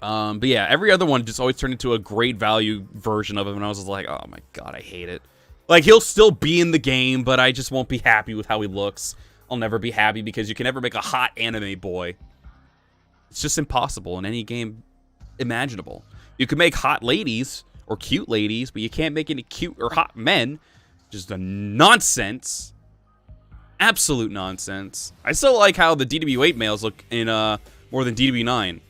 But yeah, every other one just always turned into a great value version of him, and I was just like, oh my god, I hate it. Like, he'll still be in the game, but I just won't be happy with how he looks. I'll never be happy because you can never make a hot anime boy. It's just impossible in any game imaginable. You can make hot ladies or cute ladies, but you can't make any cute or hot men. Just a nonsense. Absolute nonsense. I still like how the DW8 males look in more than DW9.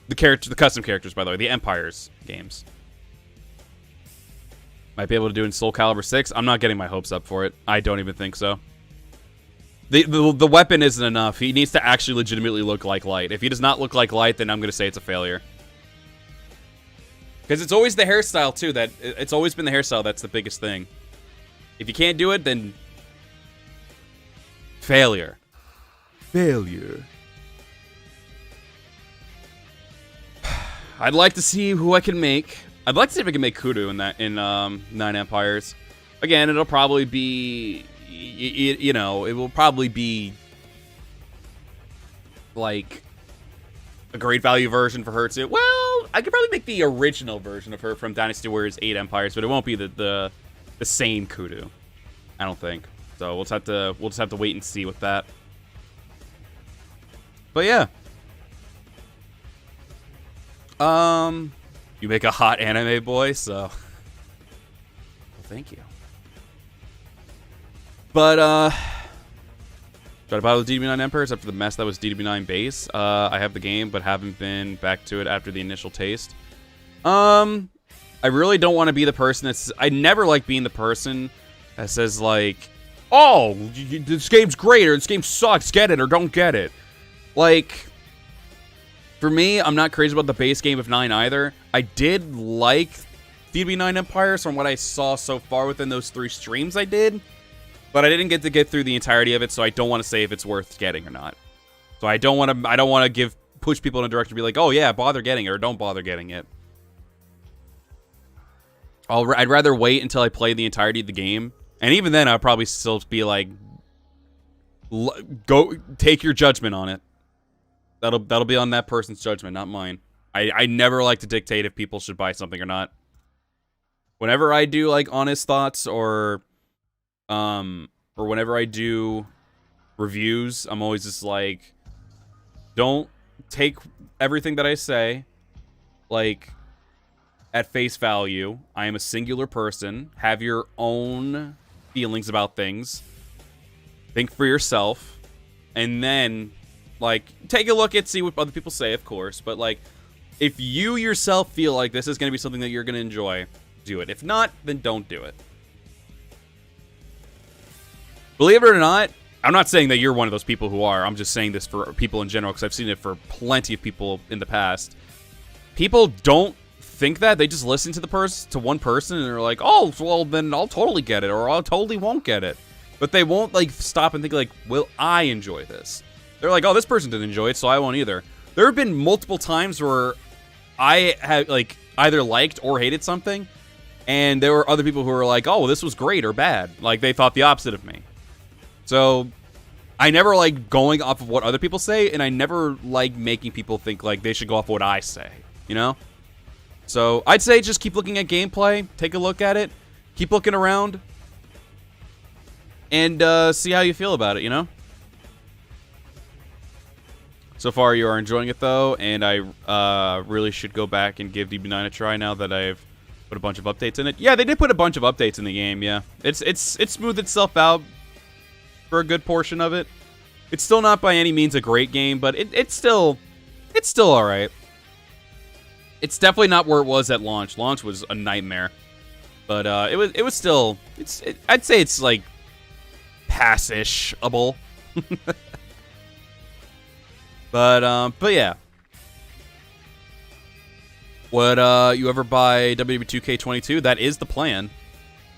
The custom characters, by the way, the Empires games. Might be able to do in Soul Calibur 6. I'm not getting my hopes up for it. I don't even think so. The weapon isn't enough. He needs to actually legitimately look like Light. If he does not look like Light, then I'm going to say it's a failure. Because it's always the hairstyle, too. It's always been the hairstyle that's the biggest thing. If you can't do it, then failure. Failure. I'd like to see who I can make. I'd like to see if I can make Kudu in 9 Empires. Again, it'll probably be, you know, it will probably be like a great value version for her too. Well, I could probably make the original version of her from Dynasty Warriors 8 Empires, but it won't be the same Kudu, I don't think. So we'll just have to wait and see with that. But yeah. You make a hot anime boy, so well, thank you. But tried to battle the DB9 Emperors after the mess that was DB9 base. I have the game, but haven't been back to it after the initial taste. I really don't want to be the person that's... I never like being the person that says, like, oh, this game's great, or this game sucks, get it, or don't get it. Like, for me, I'm not crazy about the base game of 9 either. I did like DB9 Empires from what I saw so far within those 3 streams I did. But I didn't get through the entirety of it, so I don't want to say if it's worth getting or not. So I don't want to push people in a direction to be like, oh yeah, bother getting it or don't bother getting it. I'd rather wait until I play the entirety of the game, and even then I'll probably still be like, go take your judgment on it. That'll be on that person's judgment, not mine. I never like to dictate if people should buy something or not. Whenever I do like honest thoughts or whenever I do reviews, I'm always just like, don't take everything that I say, like, at face value. I am a singular person. Have your own feelings about things. Think for yourself. And then, like, take a look and see what other people say, of course. But, like, if you yourself feel like this is going to be something that you're going to enjoy, do it. If not, then don't do it. Believe it or not, I'm not saying that you're one of those people who are. I'm just saying this for people in general because I've seen it for plenty of people in the past. People don't think that. They just listen to one person and they're like, oh, well, then I'll totally get it, or I totally won't get it. But they won't, like, stop and think, like, will I enjoy this? They're like, oh, this person didn't enjoy it, so I won't either. There have been multiple times where I have, like, either liked or hated something, and there were other people who were like, oh, well, this was great or bad. Like, they thought the opposite of me. So, I never like going off of what other people say, and I never like making people think like they should go off of what I say, you know? So, I'd say just keep looking at gameplay, take a look at it, keep looking around, and see how you feel about it, you know? So far, you are enjoying it, though, and I really should go back and give DB9 a try now that I've put a bunch of updates in it. Yeah, they did put a bunch of updates in the game, yeah. It's smoothed itself out for a good portion of it. It's still not by any means a great game, but it's still alright. It's definitely not where it was at launch. Launch was a nightmare. But it was still, I'd say it's like pass-ish-able. But yeah. Would you ever buy WWE 2K22? That is the plan.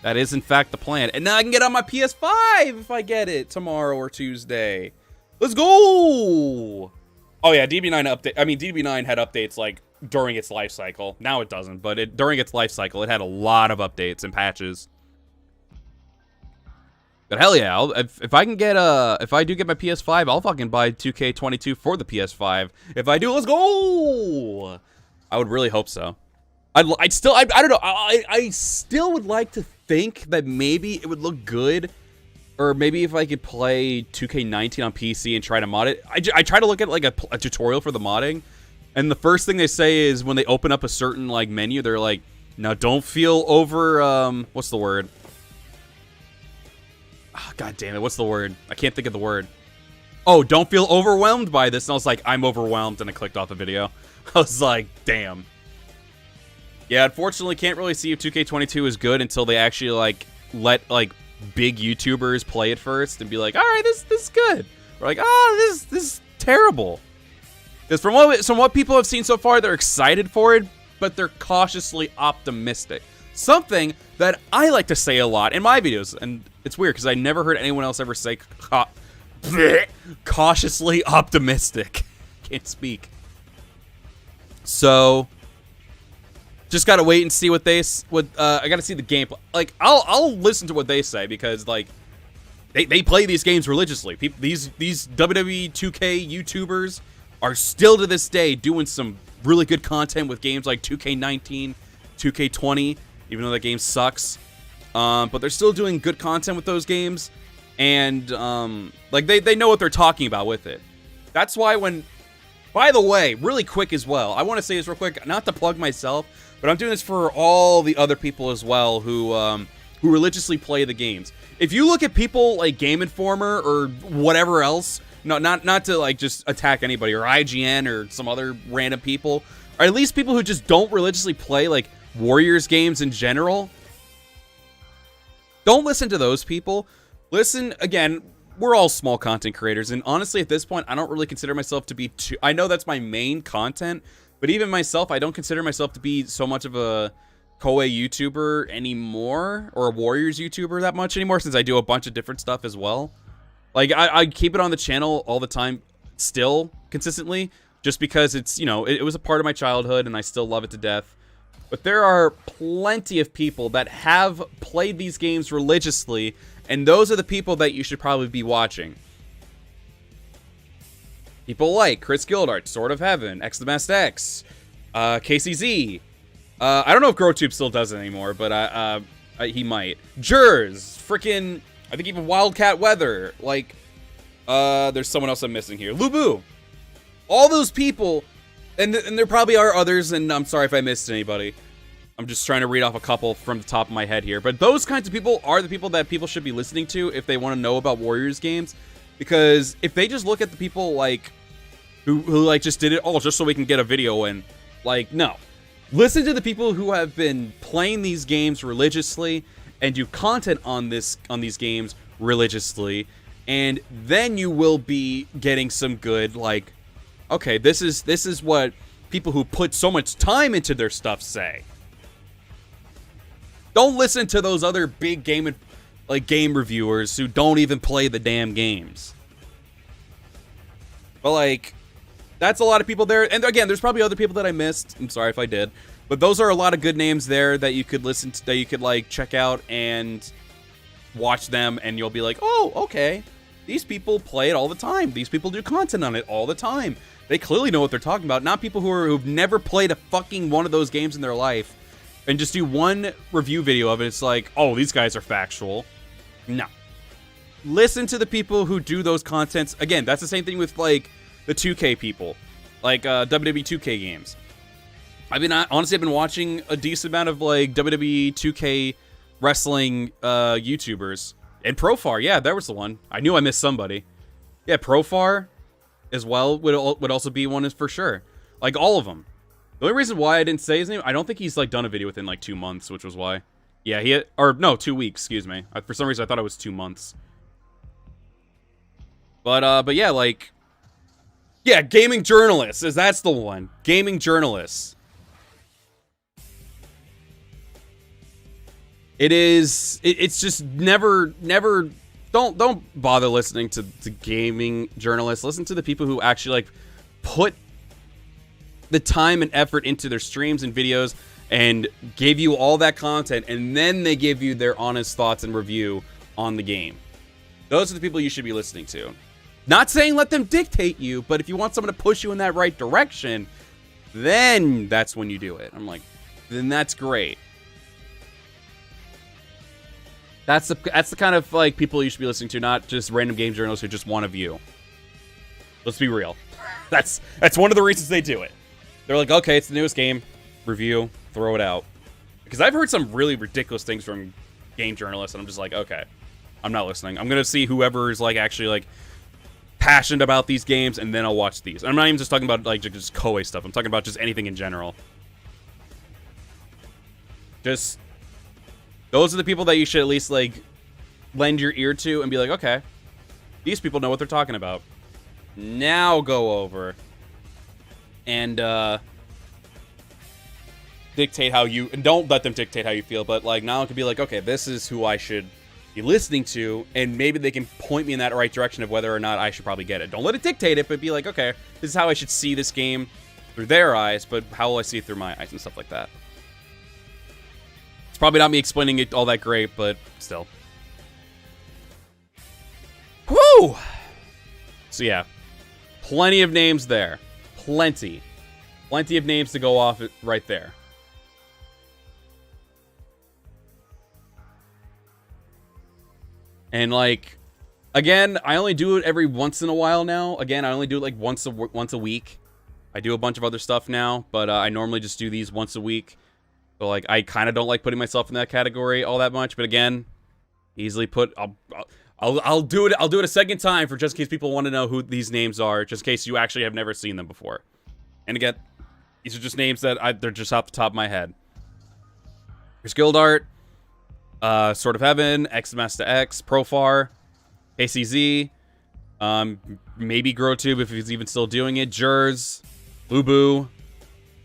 That is, in fact, the plan. And now I can get on my PS5 if I get it tomorrow or Tuesday. Let's go! Oh, yeah, DB9 update. I mean, DB9 had updates, like, during its life cycle. Now it doesn't, but during its life cycle, it had a lot of updates and patches. But hell yeah, if I can get, if I do get my PS5, I'll fucking buy 2K22 for the PS5. If I do, let's go! I would really hope so. I don't know. I still would like to think that maybe it would look good, or maybe if I could play 2K19 on PC and try to mod it. I try to look at like a tutorial for the modding, and the first thing they say is when they open up a certain like menu, they're like, "Now don't feel over what's the word? Oh, God damn it, what's the word? I can't think of the word. Oh, don't feel overwhelmed by this." And I was like, "I'm overwhelmed," and I clicked off the video. I was like, "Damn." Yeah, unfortunately, can't really see if 2K22 is good until they actually, like, let, like, big YouTubers play it first and be like, alright, this is good. We're like, this is terrible. Because from what people have seen so far, they're excited for it, but they're cautiously optimistic. Something that I like to say a lot in my videos, and it's weird because I never heard anyone else ever say cautiously optimistic. Can't speak. So... Just gotta wait and see what I gotta see the gameplay. Like, I'll listen to what they say, because like they play these games religiously. These WWE 2K YouTubers are still to this day doing some really good content with games like 2K19, 2K20, even though that game sucks. But they're still doing good content with those games, and like they know what they're talking about with it. That's why when, by the way, really quick as well, I want to say this real quick, not to plug myself, but I'm doing this for all the other people as well who religiously play the games. If you look at people like Game Informer or whatever else, not to like just attack anybody, or IGN or some other random people, or at least people who just don't religiously play like Warriors games in general, don't listen to those people. Listen, again, we're all small content creators, and honestly, at this point, I don't really consider myself to be too... I know that's my main content, but even myself, I don't consider myself to be so much of a Koei YouTuber anymore, or a Warriors YouTuber that much anymore, since I do a bunch of different stuff as well. Like, I keep it on the channel all the time, still, consistently, just because it's, you know, it was a part of my childhood, and I still love it to death. But there are plenty of people that have played these games religiously, and those are the people that you should probably be watching. People like Chris Gildart, Sword of Heaven, X the Best X, KCZ. I don't know if GrowTube still does it anymore, but he might. Jers, freaking, I think even Wildcat Weather. Like, there's someone else I'm missing here. Lubu. All those people, and there probably are others, and I'm sorry if I missed anybody. I'm just trying to read off a couple from the top of my head here. But those kinds of people are the people that people should be listening to if they want to know about Warriors games. Because if they just look at the people, like, who like, just did it all just so we can get a video in, like, no. Listen to the people who have been playing these games religiously and do content on these games religiously, and then you will be getting some good, like, okay, this is what people who put so much time into their stuff say. Don't listen to those other big game reviewers who don't even play the damn games. But like, that's a lot of people there. And again, there's probably other people that I missed. I'm sorry if I did. But those are a lot of good names there that you could listen to, that you could like check out and watch them, and you'll be like, oh, okay. These people play it all the time. These people do content on it all the time. They clearly know what they're talking about. Not people who've never played a fucking one of those games in their life and just do one review video of it. It's like, oh, these guys are factual. No. Listen to the people who do those contents. Again, that's the same thing with like the 2K people, like WWE 2K games. Honestly, I've been watching a decent amount of like WWE 2K wrestling YouTubers. And Profar, yeah, there was the one. I knew I missed somebody. Yeah, Profar as well would also be one, is for sure. Like all of them. The only reason why I didn't say his name, I don't think he's like done a video within like 2 months, which was why. Yeah, he had, or no, 2 weeks, excuse me. For some reason I thought it was 2 months. But yeah, like, yeah, gaming journalists, that's the one. Gaming journalists. It's just never, don't bother listening to gaming journalists. Listen to the people who actually like put the time and effort into their streams and videos and gave you all that content, and then they give you their honest thoughts and review on the game. Those are the people you should be listening to. Not saying let them dictate you, but if you want someone to push you in that right direction, then that's when you do it. I'm like, then that's great. That's the kind of like people you should be listening to, not just random game journalists who just want a view. Let's be real. That's one of the reasons they do it. They're like, okay, it's the newest game, review, throw it out. Because I've heard some really ridiculous things from game journalists, and I'm just like, okay, I'm not listening. I'm gonna see whoever is like actually like passionate about these games, and then I'll watch these. I'm not even just talking about like just Koei stuff. I'm talking about just anything in general. Just, those are the people that you should at least like lend your ear to and be like, okay, these people know what they're talking about. Now go over and dictate how you, and don't let them dictate how you feel, but like now it could be like, okay, this is who I should be listening to, and maybe they can point me in that right direction of whether or not I should probably get it. Don't let it dictate it, but be like, okay, this is how I should see this game through their eyes, but how will I see it through my eyes and stuff like that. probably not me explaining it all that great, but still. Woo! So yeah, plenty of names there. Plenty of names to go off right there. And like, again, I only do it every once in a while now. Again, I only do it like once a week. I do a bunch of other stuff now, but I normally just do these once a week. So like, I kind of don't like putting myself in that category all that much. But again, easily put. I'll do it. I'll do it a second time for just in case people want to know who these names are, just in case you actually have never seen them before. And again, these are just names that they're just off the top of my head. Here's Guild Art, Sword of Heaven, X Master X, Profar, KCZ, maybe GrowTube if he's even still doing it, Jers, Lubu,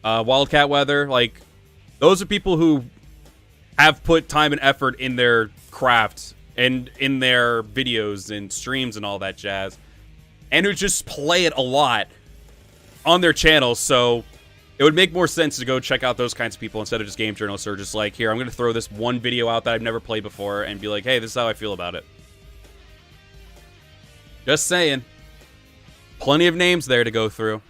Wildcat Weather. Like, those are people who have put time and effort in their craft and in their videos and streams and all that jazz, and who just play it a lot on their channels. So it would make more sense to go check out those kinds of people instead of just game journalists or just like, here, I'm going to throw this one video out that I've never played before and be like, hey, this is how I feel about it. Just saying. Plenty of names there to go through.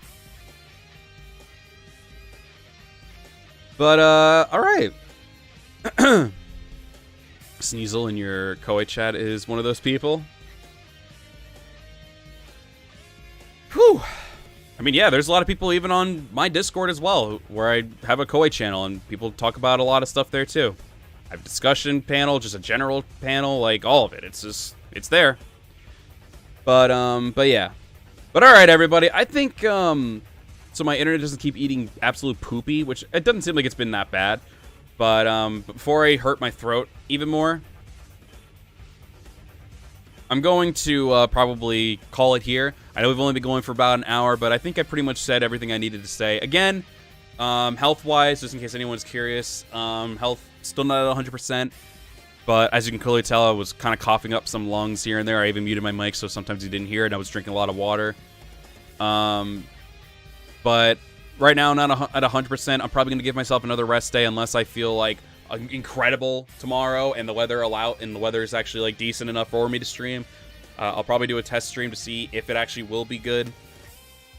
But, alright. Sneasel in your Koei chat is one of those people. Whew. I mean, yeah, there's a lot of people even on my Discord as well, where I have a Koei channel, and people talk about a lot of stuff there, too. I have a discussion panel, just a general panel, like, all of it. It's just, it's there. But yeah. But alright, everybody, I think, so my internet doesn't keep eating absolute poopy, which it doesn't seem like it's been that bad. But, before I hurt my throat even more, I'm going to, probably call it here. I know we've only been going for about an hour, but I think I pretty much said everything I needed to say. Again, health-wise, just in case anyone's curious, health still not at 100%. But as you can clearly tell, I was kind of coughing up some lungs here and there. I even muted my mic, so sometimes you didn't hear it, and I was drinking a lot of water. But right now, I'm not at 100%. I'm probably going to give myself another rest day unless I feel like incredible tomorrow and the weather is actually like decent enough for me to stream. I'll probably do a test stream to see if it actually will be good.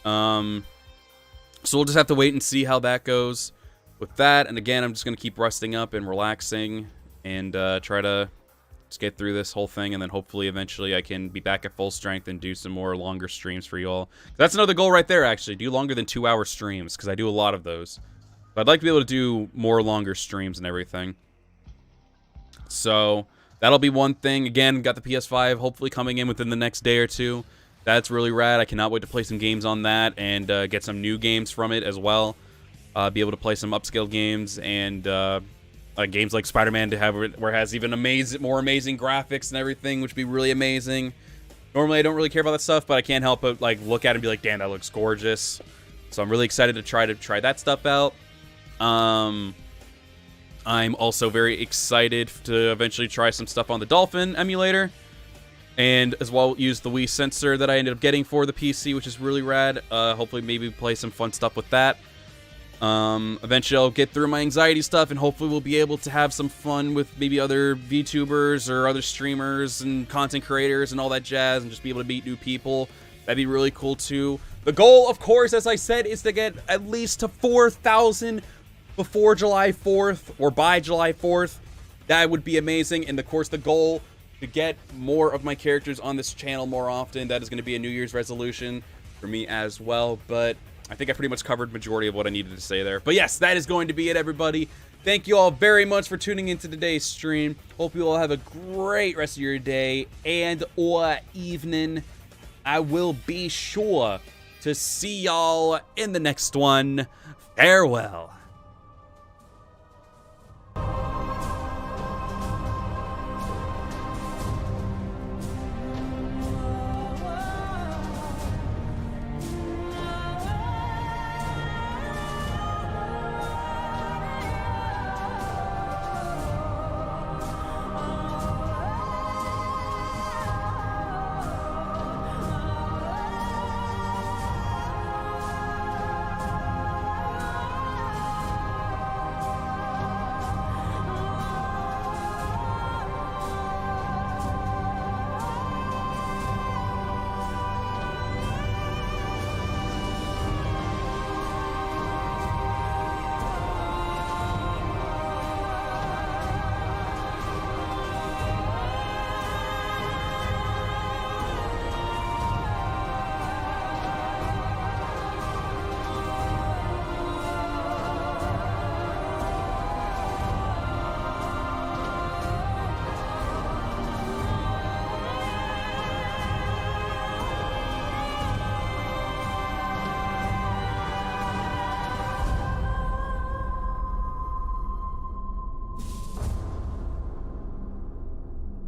So we'll just have to wait and see how that goes with that. And again, I'm just going to keep resting up and relaxing and try to just get through this whole thing. And then hopefully eventually I can be back at full strength and do some more longer streams for you all. That's another goal right there, actually. Do longer than 2-hour streams, because I do a lot of those. But I'd like to be able to do more longer streams and everything. So that'll be one thing. Again, got the PS5 hopefully coming in within the next day or two. That's really rad. I cannot wait to play some games on that and get some new games from it as well. Be able to play some upscale games and games like Spider-Man to have where it has even more amazing graphics and everything, which would be really amazing. Normally, I don't really care about that stuff, but I can't help but like look at it and be like, damn, that looks gorgeous. So I'm really excited to try that stuff out. I'm also very excited to eventually try some stuff on the Dolphin emulator, and as well use the Wii sensor that I ended up getting for the PC, which is really rad. Hopefully maybe play some fun stuff with that. Eventually I'll get through my anxiety stuff, and hopefully we'll be able to have some fun with maybe other VTubers or other streamers and content creators and all that jazz, and just be able to meet new people. That'd be really cool too. The goal, of course, as I said, is to get at least to 4,000 before July 4th or by July 4th. That would be amazing. And of course, the goal to get more of my characters on this channel more often. That is going to be a New Year's resolution for me as well. But I think I pretty much covered majority of what I needed to say there. But yes, that is going to be it, everybody. Thank you all very much for tuning into today's stream. Hope you all have a great rest of your day and or evening. I will be sure to see y'all in the next one. Farewell.